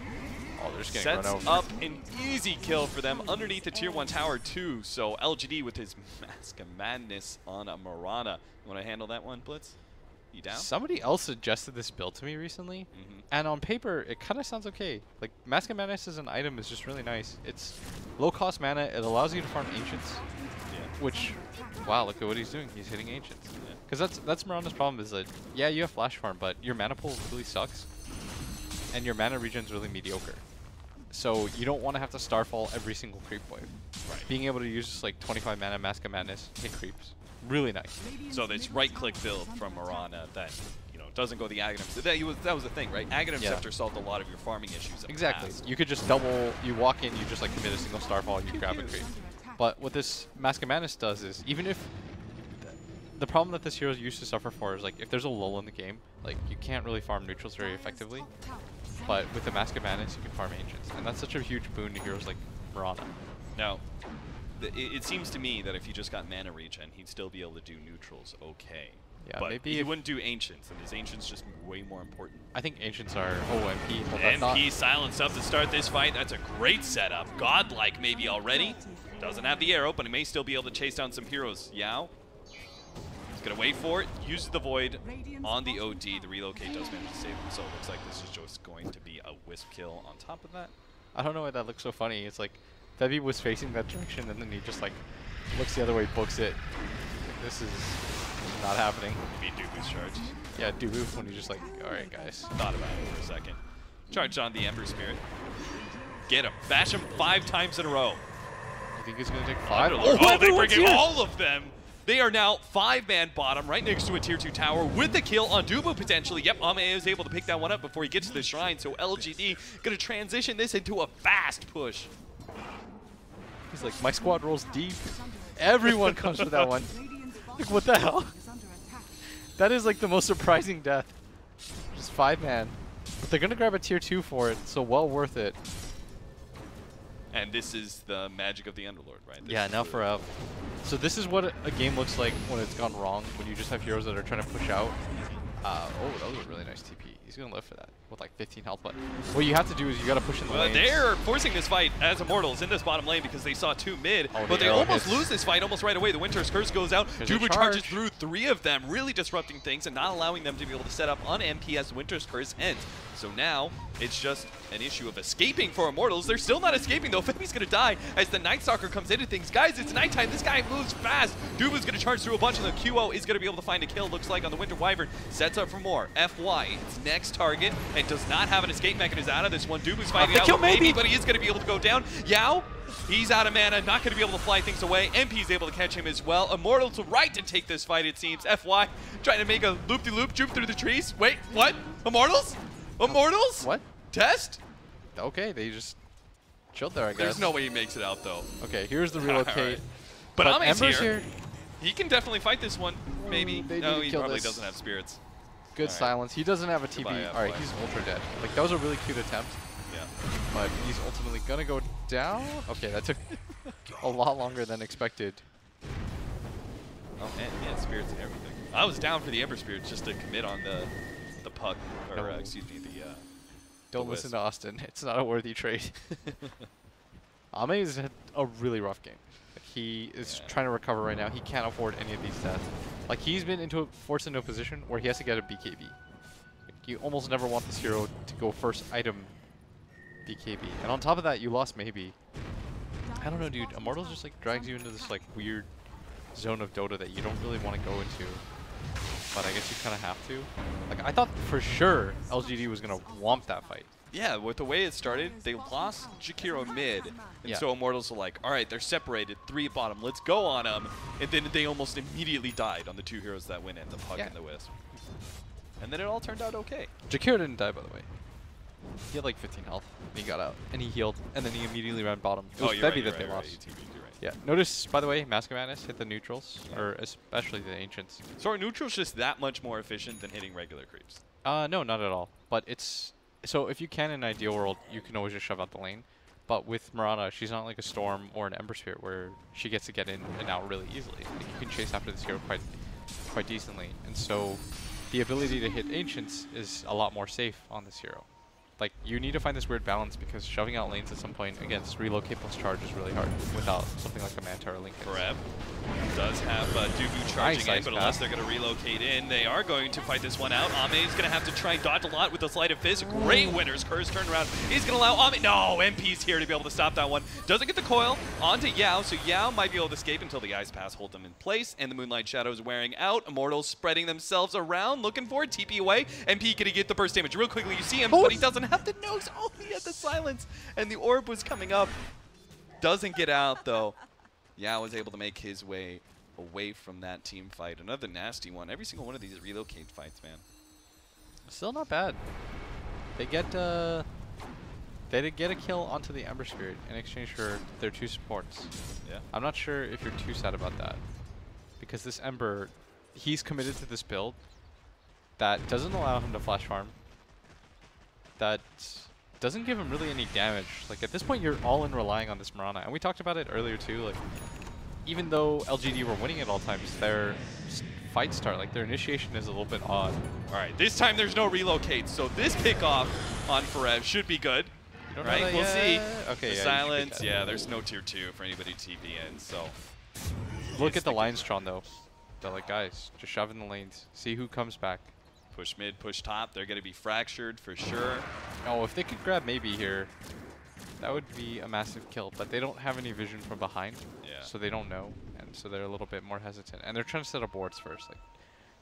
Oh, they're just getting run sets over. up an easy kill for them underneath the tier 1 tower too. So LGD with his Mask of Madness on a Mirana. You want to handle that one, Blitz? You down? Somebody else suggested this build to me recently, and on paper it kind of sounds okay. Like, Mask of Madness as an item is just really nice. It's low-cost mana. It allows you to farm Ancients, which, wow, look at what he's doing. He's hitting Ancients. Because that's Mirana's problem is that, yeah, you have flash farm, but your mana pool really sucks, and your mana regen's really mediocre. So you don't want to have to Starfall every single creep wave. Right. Being able to use just like 25 mana Mask of Madness, hit creeps. Really nice. So this right-click build from Mirana that, you know, doesn't go the Aghanim. That was the thing, right? Aghanim Scepter solved a lot of your farming issues. Exactly. You could just double, you walk in, you just like commit a single Starfall, you grab a creep. But what this Mask of Madness does is, even if the problem that this hero used to suffer for is like, if there's a lull in the game, like you can't really farm neutrals very effectively. But with the Mask of Madness, you can farm Ancients. And that's such a huge boon to heroes like Mirana. Now, it seems to me that if he just got mana regen, he'd still be able to do neutrals okay. Yeah, but maybe he wouldn't do Ancients, and his Ancients just way more important. I think Ancients are MP. MP silence up to start this fight. That's a great setup. Godlike maybe already. Doesn't have the arrow, but he may still be able to chase down some heroes. Yao. He's going to wait for it. Uses the Void on the OD. The relocate does manage to save him, so it looks like this is just going to be a wisp kill on top of that. I don't know why that looks so funny. It's like, Febby was facing that direction, and then he just like looks the other way, books it. Like, this is not happening. Maybe Dubu's charge. Yeah, Dubu when he's just like, alright guys. Thought about it for a second. Charge on the Ember Spirit. Get him. Bash him 5 times in a row. You think he's going to take 5? Oh, they bring in all of them. They are now 5-man bottom right next to a tier 2 tower with the kill on Dubu potentially. Yep, Ame is able to pick that one up before he gets to the shrine. So LGD going to transition this into a fast push. He's like, my squad rolls deep. Everyone comes for that one. Like, what the hell? That is like the most surprising death. Just 5-man. But they're going to grab a tier 2 for it, so well worth it. And this is the magic of the Underlord, right? Yeah, now for so this is what a game looks like when it's gone wrong, when you just have heroes that are trying to push out. Oh, that was a really nice TP. He's going to live for that with like 15 health. But what you have to do is you got to push in the lanes. They're forcing this fight as Immortals in this bottom lane because they saw 2 mid. Oh, but they almost lose this fight almost right away. The Winter's Curse goes out. Dubu charges through 3 of them, really disrupting things and not allowing them to be able to set up on MP as Winter's Curse ends. So now it's just an issue of escaping for Immortals. They're still not escaping though. Femi's going to die as the Night Stalker comes into things. Guys, it's nighttime. This guy moves fast. Dubu's going to charge through a bunch, and the QO is going to be able to find a kill, looks like, on the Winter Wyvern. Sets up for more. FY, its next target, and does not have an escape mechanism out of this one. Dubu's fighting out with maybe, but he is going to be able to go down. Yao, he's out of mana, not going to be able to fly things away. MP's able to catch him as well. Immortal to right to take this fight, it seems. FY trying to make a loop-de-loop, jump through the trees. Wait, what? Immortals? Immortals? What? Test? Okay, they just chilled there, I guess. There's no way he makes it out, though. Okay, here's the relocate. Right. But Ame's Ember's here. He can definitely fight this one, maybe. No, he probably this. doesn't have spirits. Good silence. He doesn't have a TP. Alright, he's ultra dead. Like, that was a really cute attempt. Yeah. But he's ultimately going to go down. Okay, that took a lot longer than expected. Oh, and yeah, spirits and everything. I was down for the Ember Spirits just to commit on the puck, or excuse me, the Don't listen to Austin. It's not a worthy trade. Ame's had a really rough game. Like, he is trying to recover right now. He can't afford any of these stats. Like, he's been forced into a position where he has to get a BKB. Like, you almost never want this hero to go first item BKB. And on top of that, you lost maybe. I don't know, dude. Immortals just like drags you into this like weird zone of Dota that you don't really want to go into. But I guess you kind of have to. Like, I thought for sure LGD was going to womp that fight. Yeah, with the way it started, they lost Jakiro mid, and so Immortals were like, all right, they're separated, 3 bottom, let's go on them. And then they almost immediately died on the 2 heroes that went in, the Puck and the Wisp. And then it all turned out okay. Jakiro didn't die, by the way. He had like 15 health, and he got out, and he healed, and then he immediately ran bottom. It was Febby that they lost. Yeah, notice, by the way, Mask of Madness hit the neutrals, or especially the Ancients. So are neutrals just that much more efficient than hitting regular creeps? No, not at all. But it's... So if you can in an ideal world, you can always just shove out the lane. But with Mirana, she's not like a Storm or an Ember Spirit where she gets to get in and out really easily. Like, you can chase after this hero quite decently. And so the ability to hit Ancients is a lot more safe on this hero. Like, you need to find this weird balance because shoving out lanes at some point against relocate plus charge is really hard without something like a Manta or Lincoln. Breb does have Dubu charging in, but unless they're going to relocate in, they are going to fight this one out. Ame is going to have to try and dodge a lot with the Sleight of Fist. Great Winter's Curse turnaround. He's going to allow Ame. No, MP's here to be able to stop that one. Doesn't get the coil onto Yao, so Yao might be able to escape until the Ice Pass hold them in place, and the Moonlight Shadow is wearing out. Immortals spreading themselves around, looking for it. TP away. MP going to get the burst damage real quickly. You see him, but he doesn't have the nose. Oh, he had the silence, and the orb was coming up. Doesn't get out, though. Yao was able to make his way away from that team fight. Another nasty one. Every single one of these relocate fights, man. Still not bad. They get they did get a kill onto the Ember Spirit in exchange for their 2 supports. Yeah. I'm not sure if you're too sad about that, because this Ember, he's committed to this build that doesn't allow him to flash farm. That doesn't give him really any damage. Like, at this point, you're all in relying on this Mirana. And we talked about it earlier, too. Like, even though LGD were winning at all times, their fight start, like, their initiation is a little bit odd. All right, this time there's no relocate, so this pickoff on Forev should be good. Right, we'll see. Okay, the silence, yeah, there's no tier 2 for anybody TP in, so. Look at the lines drawn, though. They're like, guys, just shove in the lanes. See who comes back. Push mid, push top. They're going to be fractured for sure. Oh, if they could grab maybe here, that would be a massive kill. But they don't have any vision from behind, so they don't know. And so they're a little bit more hesitant. And they're trying to set up wards first. Like,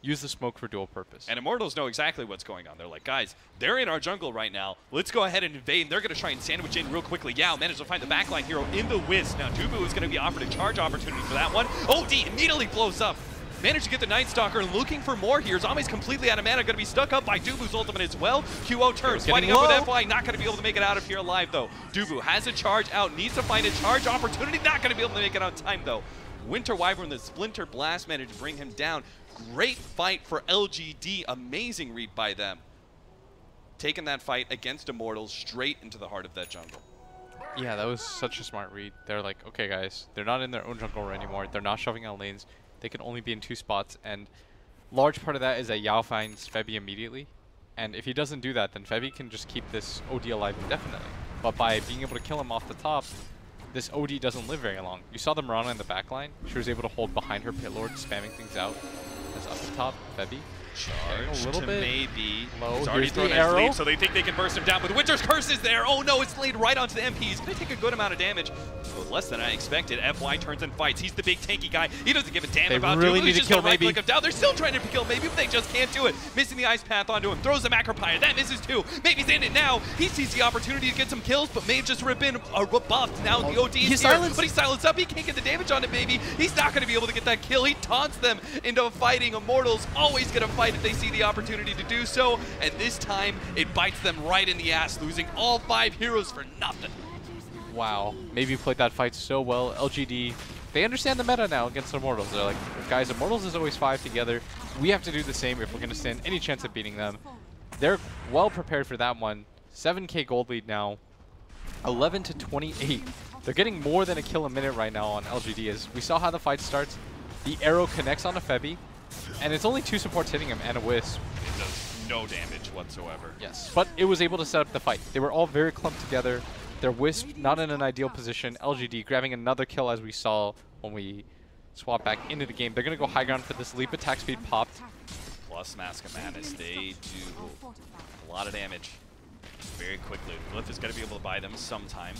use the smoke for dual purpose. And Immortals know exactly what's going on. They're like, guys, they're in our jungle right now. Let's go ahead and invade. They're going to try and sandwich in real quickly. Yao managed to find the backline hero in the Wisp. Now, Dubu is going to be offered a charge opportunity for that one. OD immediately blows up. Managed to get the Night Stalker, looking for more here. Zame's completely out of mana, going to be stuck up by Dubu's ultimate as well. QO turns, fighting up with FY, not going to be able to make it out of here alive though. Dubu has a charge out, needs to find a charge opportunity, not going to be able to make it on time though. Winter Wyvern, the Splinter Blast managed to bring him down. Great fight for LGD, amazing read by them. Taking that fight against Immortals straight into the heart of that jungle. Yeah, that was such a smart read. They're like, okay guys, they're not in their own jungle anymore. They're not shoving out lanes. They can only be in 2 spots, and large part of that is that Yao finds Febby immediately. And if he doesn't do that, then Febby can just keep this OD alive indefinitely. But by being able to kill him off the top, this OD doesn't live very long. You saw the Mirana in the backline. She was able to hold behind her pit lord, spamming things out. That's up the top, Febby. Charge a little bit maybe. low. He's already Here's thrown the his arrow. lead, so they think they can burst him down. But Winter's Curse is there. Oh no, it's laid right onto the MP. He's going to take a good amount of damage. But less than I expected. FY turns and fights. He's the big tanky guy. He doesn't give a damn They about really Dubu. need He's to just kill gonna Maybe. right-click him down. They're still trying to kill Maybe, but they just can't do it. Missing the ice path onto him. Throws the macro pyre. That misses too. Maybe's in it now. He sees the opportunity to get some kills, but Maybe just rip in rebuffed. Now the OD is here, but he's silenced up. He can't get the damage on it, Maybe. He's not going to be able to get that kill. He taunts them into fighting. Immortals always going to fight if they see the opportunity to do so, and this time it bites them right in the ass, losing all 5 heroes for nothing. Wow. Maybe played that fight so well. LGD, they understand the meta now against Immortals. They're like, guys, Immortals is always 5 together. We have to do the same if we're going to stand any chance of beating them. They're well prepared for that one. 7k gold lead now. 11 to 28. They're getting more than a kill a minute right now on LGD. As we saw how the fight starts. The arrow connects onto Febby, and it's only 2 supports hitting him and a Wisp. It does no damage whatsoever. Yes, but it was able to set up the fight. They were all very clumped together. Their Wisp not in an ideal position. LGD grabbing another kill as we saw when we swap back into the game. They're going to go high ground for this. Leap attack speed popped. Plus Mask of Madness, they do a lot of damage very quickly. Glyph is going to be able to buy them sometime.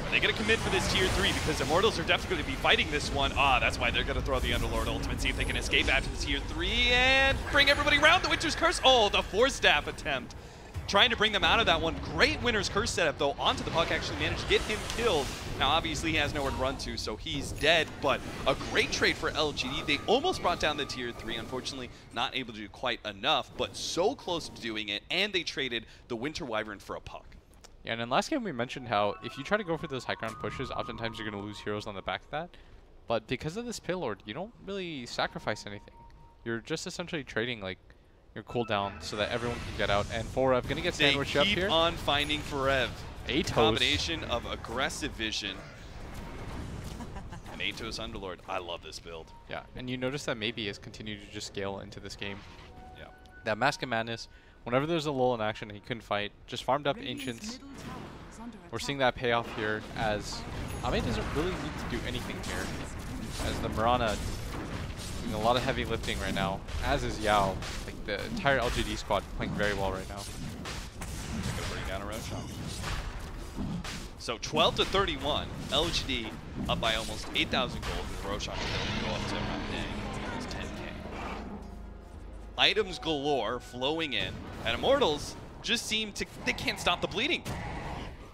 Are they going to commit for this tier 3? Because Immortals are definitely going to be fighting this one. That's why they're going to throw the Underlord Ultimate, see if they can escape after the tier 3 and bring everybody around the Winter's Curse. Oh, the 4-staff attempt. Trying to bring them out of that one. Great Winter's Curse setup, though. Onto the puck, actually managed to get him killed. Now, obviously, he has nowhere to run to, so he's dead, but a great trade for LGD. They almost brought down the tier 3. Unfortunately, not able to do quite enough, but so close to doing it, and they traded the Winter Wyvern for a puck. Yeah, and in last game we mentioned how if you try to go for those high ground pushes, oftentimes you're going to lose heroes on the back of that. But because of this payload, you don't really sacrifice anything. You're just essentially trading like your cooldown so that everyone can get out. And Forev going to get sandwiched up here. They keep on finding Forev. Atos. Combination of aggressive vision and Atos Underlord. I love this build. Yeah, and you notice that maybe has continued to just scale into this game. Yeah. That Mask of Madness, whenever there's a lull in action and he couldn't fight, just farmed up Ancients. We're seeing that payoff here as Ame doesn't really need to do anything here. As the Mirana doing a lot of heavy lifting right now, as is Yao. Like the entire LGD squad playing very well right now. Gonna bring down a Roshan. So 12 to 31, LGD up by almost 8,000 gold with Roshan go up to around almost 10k. Items galore flowing in, and Immortals just seem to, they can't stop the bleeding.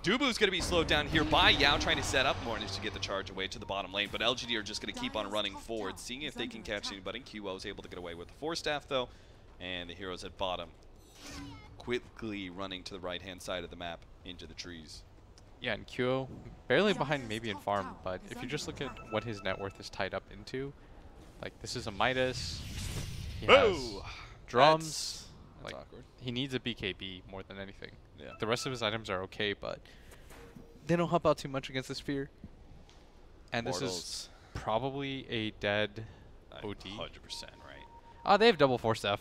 Dubu's going to be slowed down here by Yao, trying to set up Mornish to get the charge away to the bottom lane, but LGD are just going to keep on running forward, seeing if they can catch anybody. QO is able to get away with the 4-staff, though, and the heroes at bottom quickly running to the right-hand side of the map into the trees. Yeah, and QO barely behind maybe in farm, but if you just look at what his net worth is tied up into, like this is a Midas, he has drums, That's like awkward. he needs a BKB more than anything. Yeah. The rest of his items are okay, but they don't help out too much against the Sphere. And this is probably a dead OD. 100% right. They have double 4-staff.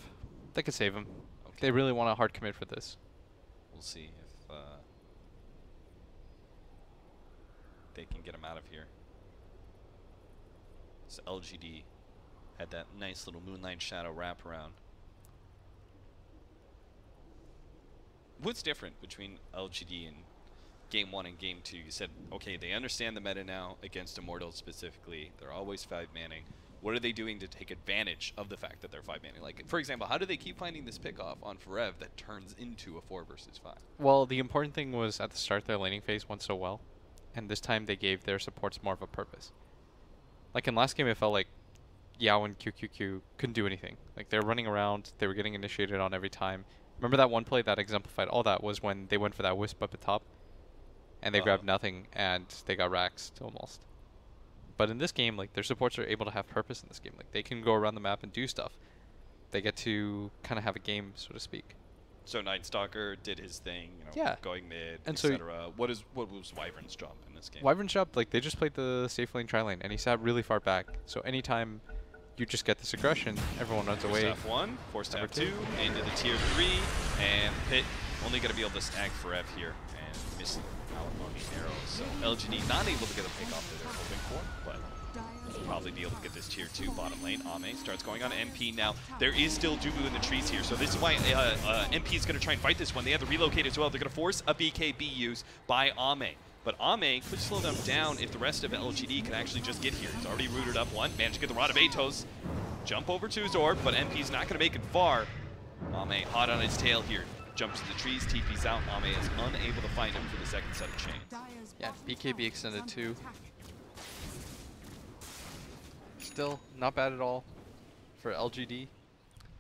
They could save him. Okay. They really want a hard commit for this. We'll see if they can get him out of here. So LGD had that nice little Moonlight Shadow wraparound. What's different between LGD and Game 1 and Game 2? You said, okay, they understand the meta now against Immortals specifically. They're always 5-manning. What are they doing to take advantage of the fact that they're 5-manning? Like, for example, how do they keep finding this pick-off on Forev that turns into a 4 versus 5? Well, the important thing was at the start their laning phase went so well, and this time they gave their supports more of a purpose. Like in last game, it felt like Yao and QQQ couldn't do anything. Like they were running around, they were getting initiated on every time. Remember that one play that exemplified all that was when they went for that Wisp up at top, and they grabbed nothing, and they got raxed almost. But in this game, like their supports are able to have purpose in this game. Like they can go around the map and do stuff. They get to kind of have a game, so to speak. So Night Stalker did his thing, you know, Yeah. going mid, And so etc. What was Wyvern's job in this game? Wyvern's job, like they just played the safe lane tri lane, and he sat really far back. So anytime you just get this aggression. Everyone runs away. F1, forced F2, into the tier 3, and Pit only going to be able to snag Forev here and miss out on the arrows. So LGD not able to get a pick off that they're hoping for, but will probably be able to get this tier 2 bottom lane. Ame starts going on MP now. There is still Dubu in the trees here, so this is why MP is going to try and fight this one. They have to relocate as well. They're going to force a BKB use by Ame. But Ame could slow them down if the rest of LGD can actually just get here. He's already rooted up one, managed to get the Rod of Atos. Jump over to his orb, but MP's not going to make it far. Ame hot on his tail here. Jumps to the trees, TP's out. Ame is unable to find him for the second set of chains. Yeah, BKB extended too. Still, not bad at all for LGD.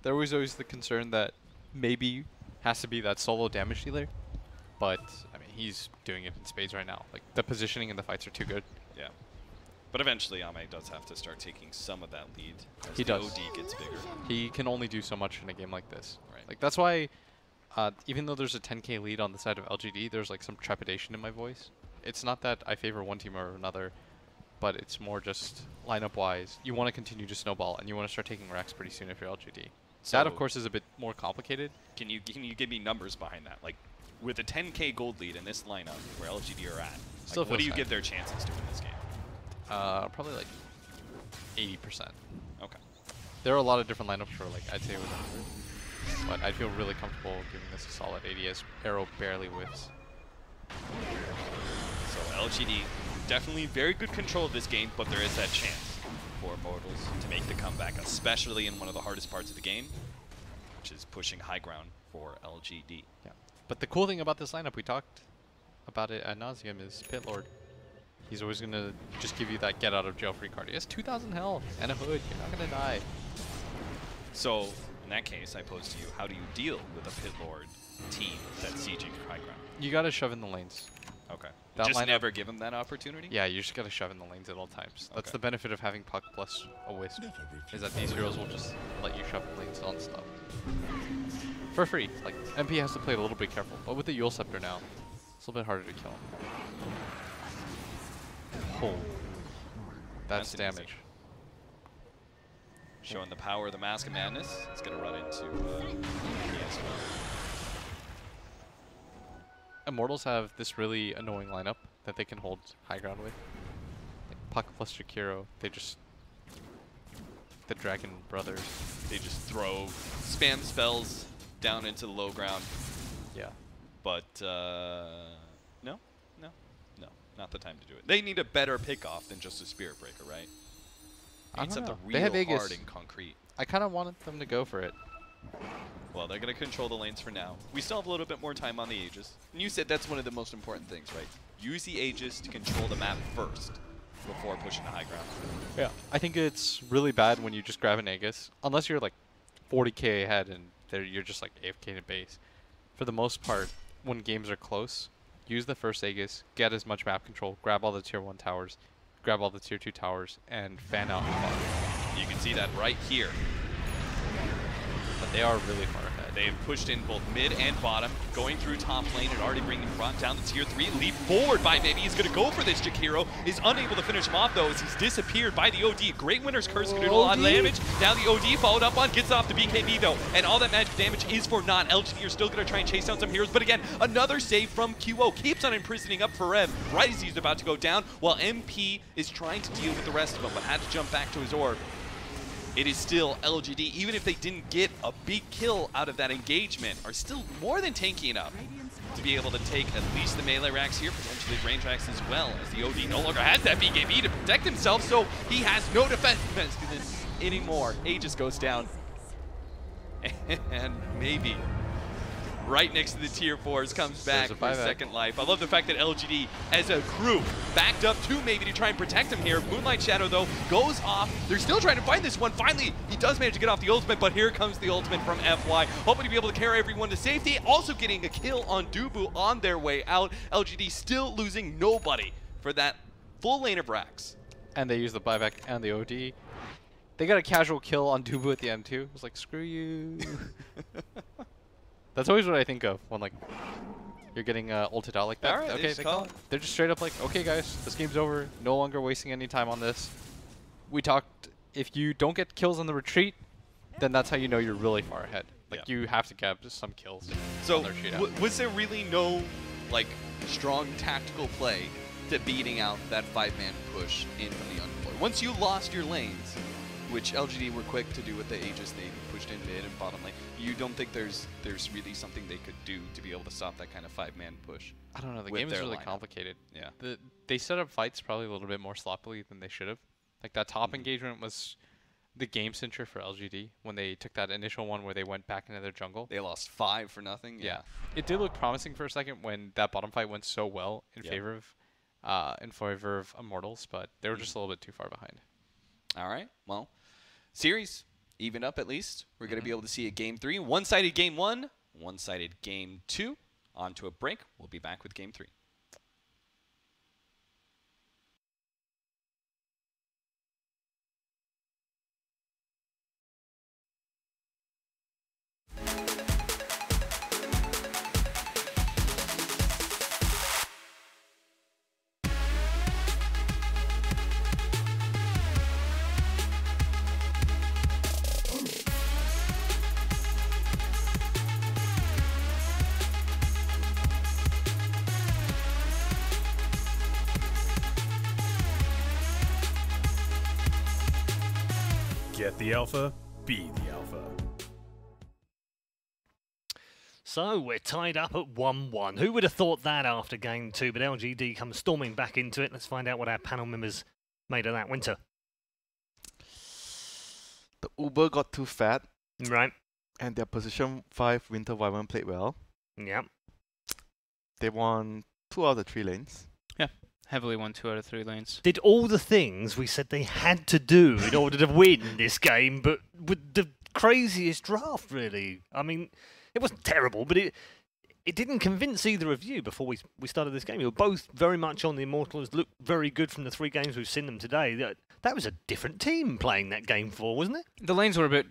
There was always the concern that maybe has to be that solo damage dealer. But, I mean, he's doing it in spades right now. Like, the positioning and the fights are too good. Yeah. But eventually, Ame does have to start taking some of that lead as he the does. OD gets bigger. He can only do so much in a game like this. Right. Like, that's why, even though there's a 10k lead on the side of LGD, there's, like, some trepidation in my voice. It's not that I favor one team or another, but it's more just lineup-wise. You want to continue to snowball, and you want to start taking racks pretty soon if you're LGD. So that, of course, is a bit more complicated. Can you give me numbers behind that? Like, with a 10k gold lead in this lineup where LGD are at, like, what do you give their chances to win this game? Probably like 80%. Okay. There are a lot of different lineups for, like, I'd say with 100, but I feel really comfortable giving this a solid 80 as Arrow barely whiffs. So LGD definitely very good control of this game, but there is that chance for Immortals to make the comeback, especially in one of the hardest parts of the game, which is pushing high ground for LGD. Yeah. But the cool thing about this lineup, we talked about it ad nauseum, is Pit Lord. He's always going to just give you that get out of jail free card. He has 2,000 health and a hood. You're not going to die. So in that case, I pose to you, how do you deal with a Pit Lord team that's sieging your high ground? You got to shove in the lanes. Okay. That Just never give them that opportunity? Yeah, you just got to shove in the lanes at all times. That's Okay. the benefit of having Puck plus a Wisp, is that these heroes will just let you shove in lanes non-stop. For free. Like, MP has to play it a little bit careful, but with the Yule Scepter now, it's a little bit harder to kill him. Oh. That's damage. Showing the power of the Mask of Madness. It's going to run into as well. Immortals have this really annoying lineup that they can hold high ground with. Like Puck plus Jakiro, they just... The Dragon Brothers. They just throw spam spells down into the low ground. Yeah. But, no, not the time to do it. They need a better pick-off than just a Spirit Breaker, right? I Need don't something know. real They have Aegis. hard and concrete. I kind of wanted them to go for it. Well, they're going to control the lanes for now. We still have a little bit more time on the Aegis. And you said that's one of the most important things, right? Use the Aegis to control the map first before pushing the high ground. Yeah. I think it's really bad when you just grab an Aegis, unless you're like 40k ahead and you're just like AFK to base. For the most part, when games are close, use the first Aegis, get as much map control, grab all the tier 1 towers, grab all the tier 2 towers, and fan out the bottom. You can see that right here. But they are really far ahead. They've pushed in both mid and bottom, going through top lane and already brought down the tier 3. Leap forward by maybe. He's going to go for this. Jakiro is unable to finish him off, though, as he's disappeared by the OD. Great Winner's Curse going to do a lot of damage. Now the OD followed up on, gets off the BKB, though. And all that magic damage is for naught. LGD are still going to try and chase down some heroes. But again, another save from QO. Keeps on imprisoning up Forev right as he's about to go down, while MP is trying to deal with the rest of them, but had to jump back to his orb. It is still LGD, even if they didn't get a big kill out of that engagement, are still more than tanky enough to be able to take at least the melee racks here, potentially range racks as well, as the OD no longer has that BKB to protect himself, so he has no defense anymore. Aegis goes down. And maybe right next to the tier 4s comes back for a second life. I love the fact that LGD as a crew backed up to maybe to try and protect him here. Moonlight Shadow, though, goes off. They're still trying to find this one. Finally, he does manage to get off the ultimate, but here comes the ultimate from FY. Hoping to be able to carry everyone to safety. Also getting a kill on Dubu on their way out. LGD still losing nobody for that full lane of racks. And they use the buyback and the OD. They got a casual kill on Dubu at the end, too. It was like, screw you. That's always what I think of when, like, you're getting ulted out like that. All right, okay, they're just straight up like, okay, guys, this game's over. No longer wasting any time on this. We talked if you don't get kills on the retreat, then that's how you know you're really far ahead. Like you have to get just some kills. So was there really no like strong tactical play to beating out that 5-man push in from the underlord? Once you lost your lanes, which LGD were quick to do with the Aegis, they pushed in mid and bottom lane. You don't think there's really something they could do to be able to stop that kind of 5-man push? I don't know. The game is really complicated. Yeah. They set up fights probably a little bit more sloppily than they should have. Like that top engagement was the game cincher for LGD when they took that initial one where they went back into their jungle. They lost 5 for nothing. Yeah. It did look promising for a second when that bottom fight went so well in favor of Immortals, but they were just a little bit too far behind. All right. Well, series even up at least. We're going to be able to see a game 3, one-sided game 1, one-sided game 2. On to a break. We'll be back with game 3. Get the alpha, be the alpha. So we're tied up at 1-1. Who would have thought that after game 2? But LGD comes storming back into it. Let's find out what our panel members made of that. Winter. The Uber got too fat. Right. And their position 5 Winter Wyvern played well. Yep. They won 2 out of the 3 lanes. Yeah, heavily won 2 out of 3 lanes. Did all the things we said they had to do in order to win this game, but with the craziest draft, really. I mean, it wasn't terrible, but it didn't convince either of you before we started this game. You were both very much on the Immortals, looked very good from the 3 games we've seen them today. That was a different team playing that game 4, wasn't it? The lanes were a bit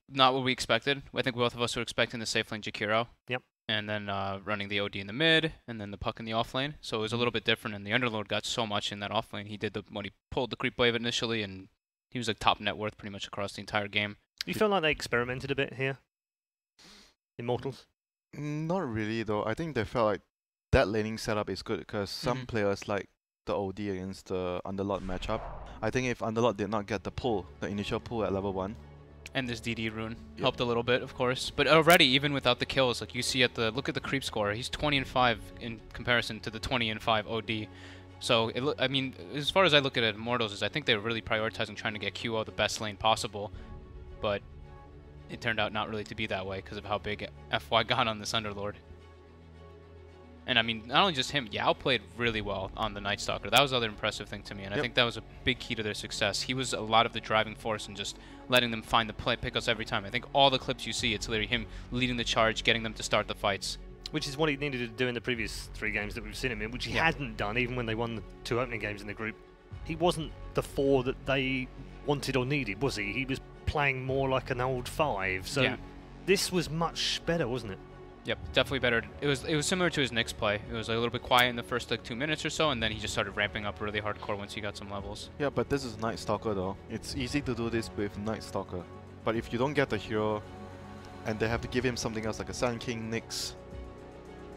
not what we expected. I think both of us were expecting the safe lane Jakiro. Yep. And then running the OD in the mid, and then the puck in the off lane. So it was a little bit different, and the Underlord got so much in that off lane. He did when he pulled the creep wave initially, and he was like top net worth pretty much across the entire game. You feel like they experimented a bit here? Immortals? Not really, though. I think they felt like that laning setup is good because some players like the OD against the Underlord matchup. I think if Underlord did not get the initial pull at level 1, and this DD rune helped a little bit, of course. But already, even without the kills, like you see look at the creep score. He's 20-5 in comparison to the 20-5 OD. So, I mean, as far as I look at it, Immortals, I think they're really prioritizing trying to get QO the best lane possible. But it turned out not really to be that way because of how big FY got on this Underlord. And I mean, not only just him, Yao played really well on the Night Stalker. That was the other impressive thing to me, and I think that was a big key to their success. He was a lot of the driving force and just letting them find the play, pick us every time. I think all the clips you see, it's literally him leading the charge, getting them to start the fights. Which is what he needed to do in the previous 3 games that we've seen him in, which he hadn't done even when they won the 2 opening games in the group. He wasn't the 4 that they wanted or needed, was he? He was playing more like an old 5, so this was much better, wasn't it? Yep, definitely better. It was similar to his Nyx play. It was a little bit quiet in the first like 2 minutes or so, and then he just started ramping up really hardcore once he got some levels. Yeah, but this is Night Stalker though. It's easy to do this with Night Stalker. But if you don't get the hero, and they have to give him something else like a Sun King, Nyx,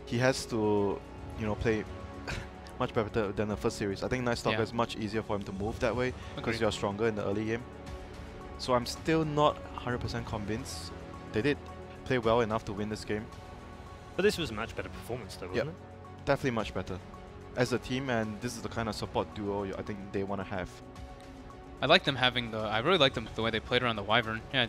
he has to, play much better than the first series. I think Night Stalker is much easier for him to move that way because you're stronger in the early game. So I'm still not 100% convinced. They did play well enough to win this game. But this was a much better performance though, wasn't it? Definitely much better. As a team, and this is the kind of support duo I think they want to have. I like them having I really like them the way they played around the Wyvern. Yeah,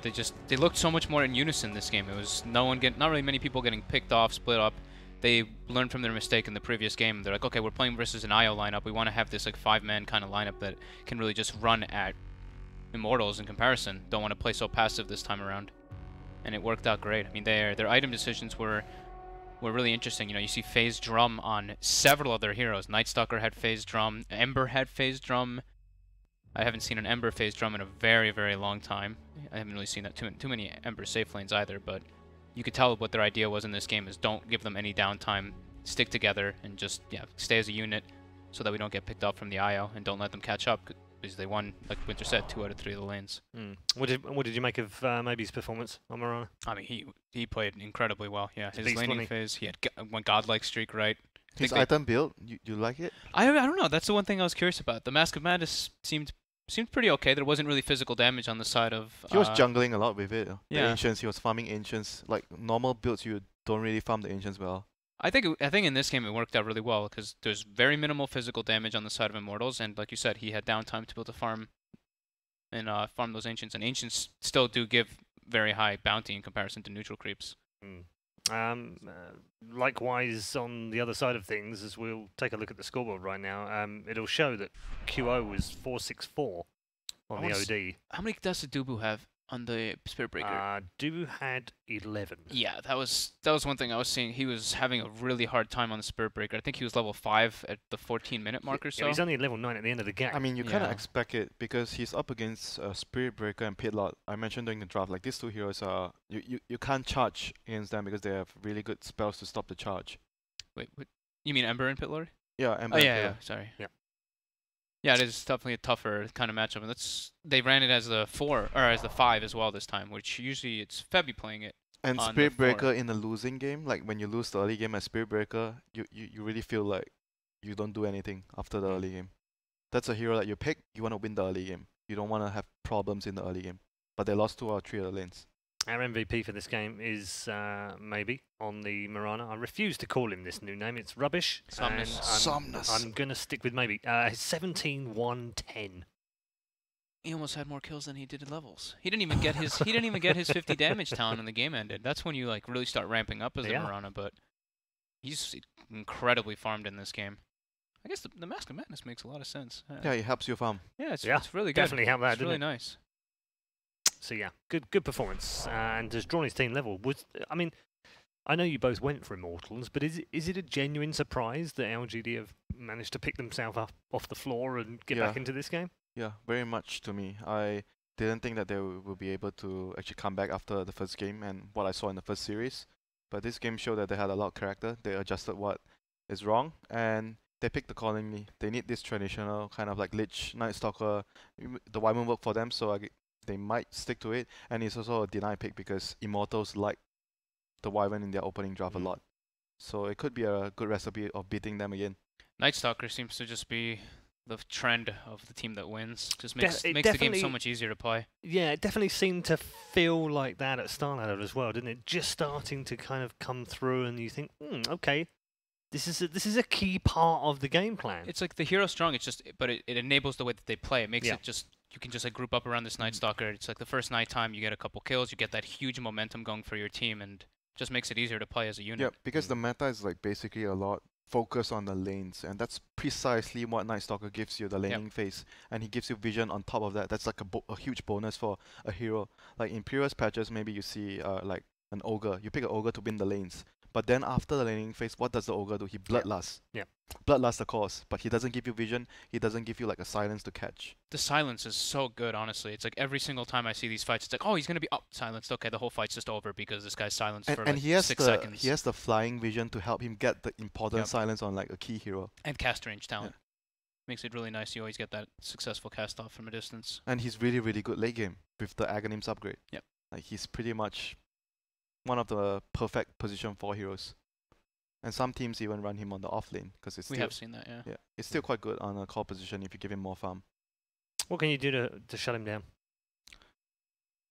they looked so much more in unison this game. It was not really many people getting picked off, split up. They learned from their mistake in the previous game. They're like, okay, we're playing versus an IO lineup. We want to have this like 5-man kind of lineup that can really just run at Immortals in comparison. Don't want to play so passive this time around. And it worked out great. I mean, their item decisions were really interesting. You see phase drum on several other heroes. Night Stalker had phase drum. Ember had phase drum. I haven't seen an Ember phase drum in a very, very long time. I haven't really seen that too many Ember safe lanes either, but you could tell what their idea was in this game is don't give them any downtime, stick together, and just stay as a unit so that we don't get picked up from the IO and don't let them catch up. because they won, like Winter said, 2 out of 3 of the lanes. What did you make of maybe his performance on Mirana? I mean, he played incredibly well. Yeah, his beast, laning phase, he had one godlike streak, right? His item build, you like it? I don't know. That's the one thing I was curious about. The Mask of Madness seemed pretty okay. There wasn't really physical damage on the side of. He was jungling a lot with it. The Yeah. Ancients, he was farming Ancients. Like normal builds, you don't really farm the Ancients well. I think in this game it worked out really well because there's very minimal physical damage on the side of Immortals, and like you said, he had downtime to be able to farm and farm those Ancients, and Ancients still do give very high bounty in comparison to neutral creeps. Likewise, on the other side of things, as we'll take a look at the scoreboard right now, it'll show that QO was 464 on the OD. How many does the Dubu have on the Spirit Breaker? Dubu had 11. Yeah, that was one thing I was seeing. He was having a really hard time on the Spirit Breaker. I think he was level 5 at the 14-minute mark or so. Yeah, he's only at level 9 at the end of the game. I mean, you kind of expect it because he's up against Spirit Breaker and Pitlot. I mentioned during the draft, like these two heroes are you can't charge against them because they have really good spells to stop the charge. Wait, what? You mean Ember and Pitlord? Yeah, Ember. Oh yeah, sorry. Yeah. Yeah, it is definitely a tougher kind of matchup, and they ran it as the 4 or as the 5 as well this time, which usually it's Febby playing it. And Spirit Breaker in a losing game, like when you lose the early game as Spirit Breaker, you really feel like you don't do anything after the early game. That's a hero that you pick, you want to win the early game. You don't want to have problems in the early game. But they lost 2 or 3 other lanes. Our MVP for this game is maybe on the Mirana. I refuse to call him this new name. It's rubbish. Somnus. I'm going to stick with maybe. 17-1-10. He almost had more kills than he did levels. He didn't even get his 50 damage talent when the game ended. That's when you like really start ramping up as a Mirana, but he's incredibly farmed in this game. I guess the Mask of Madness makes a lot of sense. Yeah, it helps you farm. Yeah, it's really good. Definitely helped that, it's didn't really it? nice. So yeah, good performance, and has drawn his team level. I mean, I know you both went for Immortals, but is it a genuine surprise that LGD have managed to pick themselves up off the floor and get back into this game? Yeah, very much to me. I didn't think that they will be able to actually come back after the first game and what I saw in the first series. But this game showed that they had a lot of character. They adjusted what is wrong, and they picked accordingly. They need this traditional kind of like Lich, Night Stalker. The Wyvern worked for them, so they might stick to it, and it's also a deny pick because Immortals like the Wyvern in their opening draft a lot. So it could be a good recipe of beating them again. Night Stalker seems to just be the trend of the team that wins. Just makes the game so much easier to play. Yeah, it definitely seemed to feel like that at Starladder as well, didn't it? Just starting to kind of come through, and you think, okay, this is a key part of the game plan. It's like the hero strong. It's just, but it enables the way that they play. It makes it just. You can just like group up around this Night Stalker. It's like the first night time you get a couple kills, you get that huge momentum going for your team, and just makes it easier to play as a unit. Yeah, because the meta is like basically a lot focused on the lanes, and that's precisely what Night Stalker gives you, the laning phase, and he gives you vision on top of that. That's like a huge bonus for a hero. Like in previous patches, maybe you see like an Ogre. You pick an Ogre to win the lanes. But then after the laning phase, what does the Ogre do? He bloodlusts. Yeah. Bloodlusts the cause, but he doesn't give you vision. He doesn't give you like a silence to catch. The silence is so good, honestly. It's like every single time I see these fights, it's like, oh, he's gonna be silenced. Okay, the whole fight's just over because this guy's silenced for like 6 seconds. He has the flying vision to help him get the important silence on like a key hero. And cast range talent. Makes it really nice. You always get that successful cast off from a distance. And he's really, really good late game with the Aghanims upgrade. Yep. Like he's pretty much one of the perfect position 4 heroes. And some teams even run him on the off lane because it's we have seen that, yeah, it's still quite good on a core position if you give him more farm. What can you do to shut him down?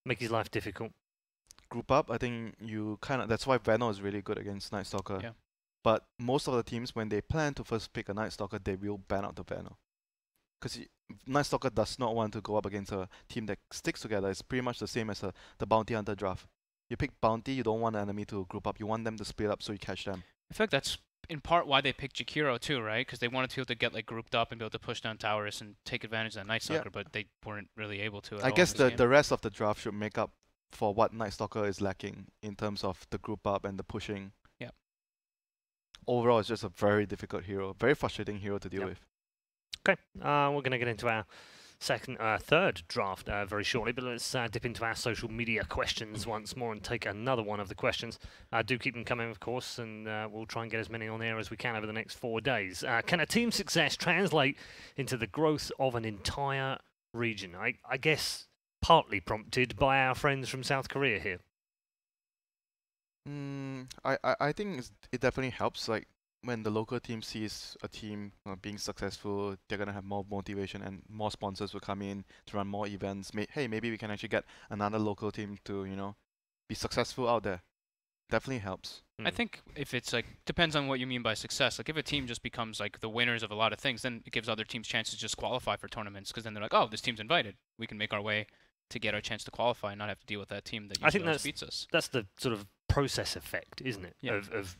Make his life difficult. Group up, I think you kind of. That's why Venom is really good against Night Stalker. Yeah. But most of the teams, when they plan to first pick a Night Stalker, they will ban out the Venom. Because Night Stalker does not want to go up against a team that sticks together. It's pretty much the same as the Bounty Hunter draft. You pick Bounty, you don't want an enemy to group up. You want them to split up so you catch them. In fact, that's in part why they picked Jakiro too, right? Because they wanted to be able to get like grouped up and be able to push down towers and take advantage of that Night Stalker, but they weren't really able to. I guess the rest of the draft should make up for what Night Stalker is lacking in terms of the group up and the pushing. Yeah. Overall, it's just a very difficult hero, very frustrating hero to deal with. Okay, we're going to get into our third draft very shortly, but let's dip into our social media questions once more and take another one of the questions. Do keep them coming, of course, and we'll try and get as many on air as we can over the next 4 days. Can a team's success translate into the growth of an entire region? I guess partly prompted by our friends from South Korea here. I think it definitely helps. Like, when the local team sees a team being successful, they're gonna have more motivation and more sponsors will come in to run more events. Hey, maybe we can actually get another local team to, be successful out there. Definitely helps. I think if it's like, depends on what you mean by success. Like if a team just becomes like the winners of a lot of things, then it gives other teams chances to just qualify for tournaments, because then they're like, oh, this team's invited. We can make our way to get our chance to qualify and not have to deal with that team that usually always beats us. That's the sort of process effect, isn't it? Yeah. Of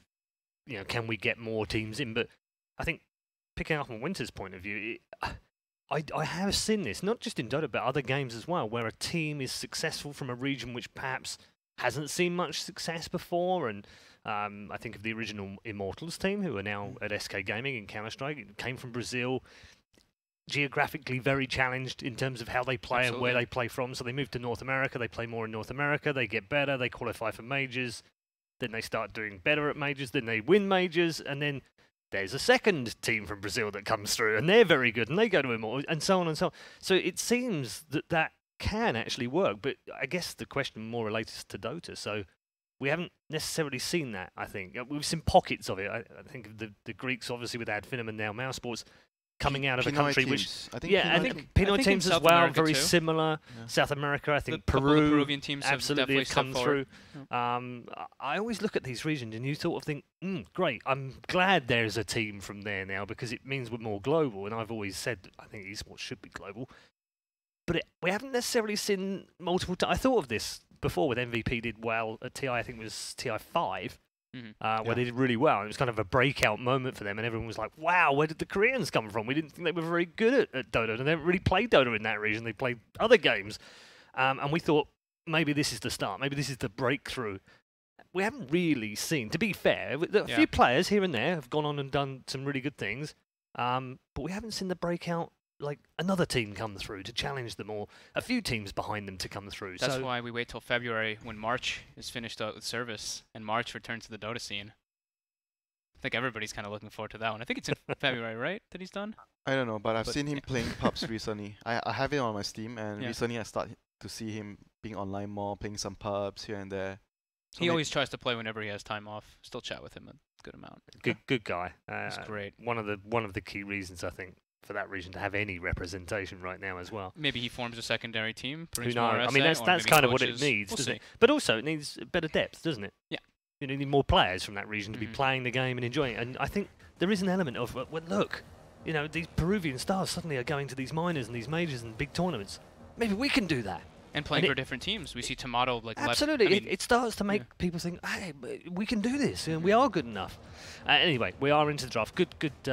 can we get more teams in? But I think, picking up on Winter's point of view, I have seen this, not just in Dota, but other games as well, where a team is successful from a region which perhaps hasn't seen much success before. And I think of the original Immortals team, who are now at SK Gaming in Counter-Strike. It came from Brazil, geographically very challenged in terms of how they play and where they play from. So they moved to North America, they play more in North America, they get better, they qualify for majors. Then they start doing better at majors, then they win majors, and then there's a second team from Brazil that comes through, and they're very good, and they go to Immortals, and so on and so on. So it seems that can actually work, but I guess the question more relates to Dota. So we haven't necessarily seen that, I think. We've seen pockets of it. I think of the Greeks, obviously, with Adfinum and now Mousesports, coming out of a country which... I think Pinoy teams as well, very similar. Yeah. South America, I think Peru, Peruvian teams absolutely have come through. Yeah. I always look at these regions and you sort of think, great, I'm glad there's a team from there now, because it means we're more global. And I've always said, I think esports should be global. But we haven't necessarily seen multiple times. I thought of this before with MVP did well at TI, I think it was TI 5. Where they did really well. It was kind of a breakout moment for them, and everyone was like, wow, where did the Koreans come from? We didn't think they were very good at Dota, and they haven't really played Dota in that region. They played other games. And we thought, maybe this is the start. Maybe this is the breakthrough. We haven't really seen, to be fair, a few players here and there have gone on and done some really good things, but we haven't seen the breakout, like another team come through to challenge them, or a few teams behind them to come through. That's why we wait till February, when March is finished out with service and March returns to the Dota scene. I think everybody's kind of looking forward to that one. I think it's in February, right, that he's done? I don't know, but I've seen him playing pubs recently. I have it on my Steam, and recently I started to see him being online more, playing some pubs here and there. So he always tries to play whenever he has time off. Still chat with him a good amount. Good guy. He's great. One of the key reasons, I think, for that region to have any representation right now as well. Maybe he forms a secondary team. Who knows? I mean, that's kind of what it needs, doesn't it? But also, it needs better depth, doesn't it? Yeah. You need more players from that region to be playing the game and enjoying it. And I think there is an element of, well, look, these Peruvian stars suddenly are going to these minors and these majors and big tournaments. Maybe we can do that. And playing for different teams. We see Tomato like... Absolutely. It starts to make people think, hey, we can do this. We are good enough. Anyway, we are into the draft. Good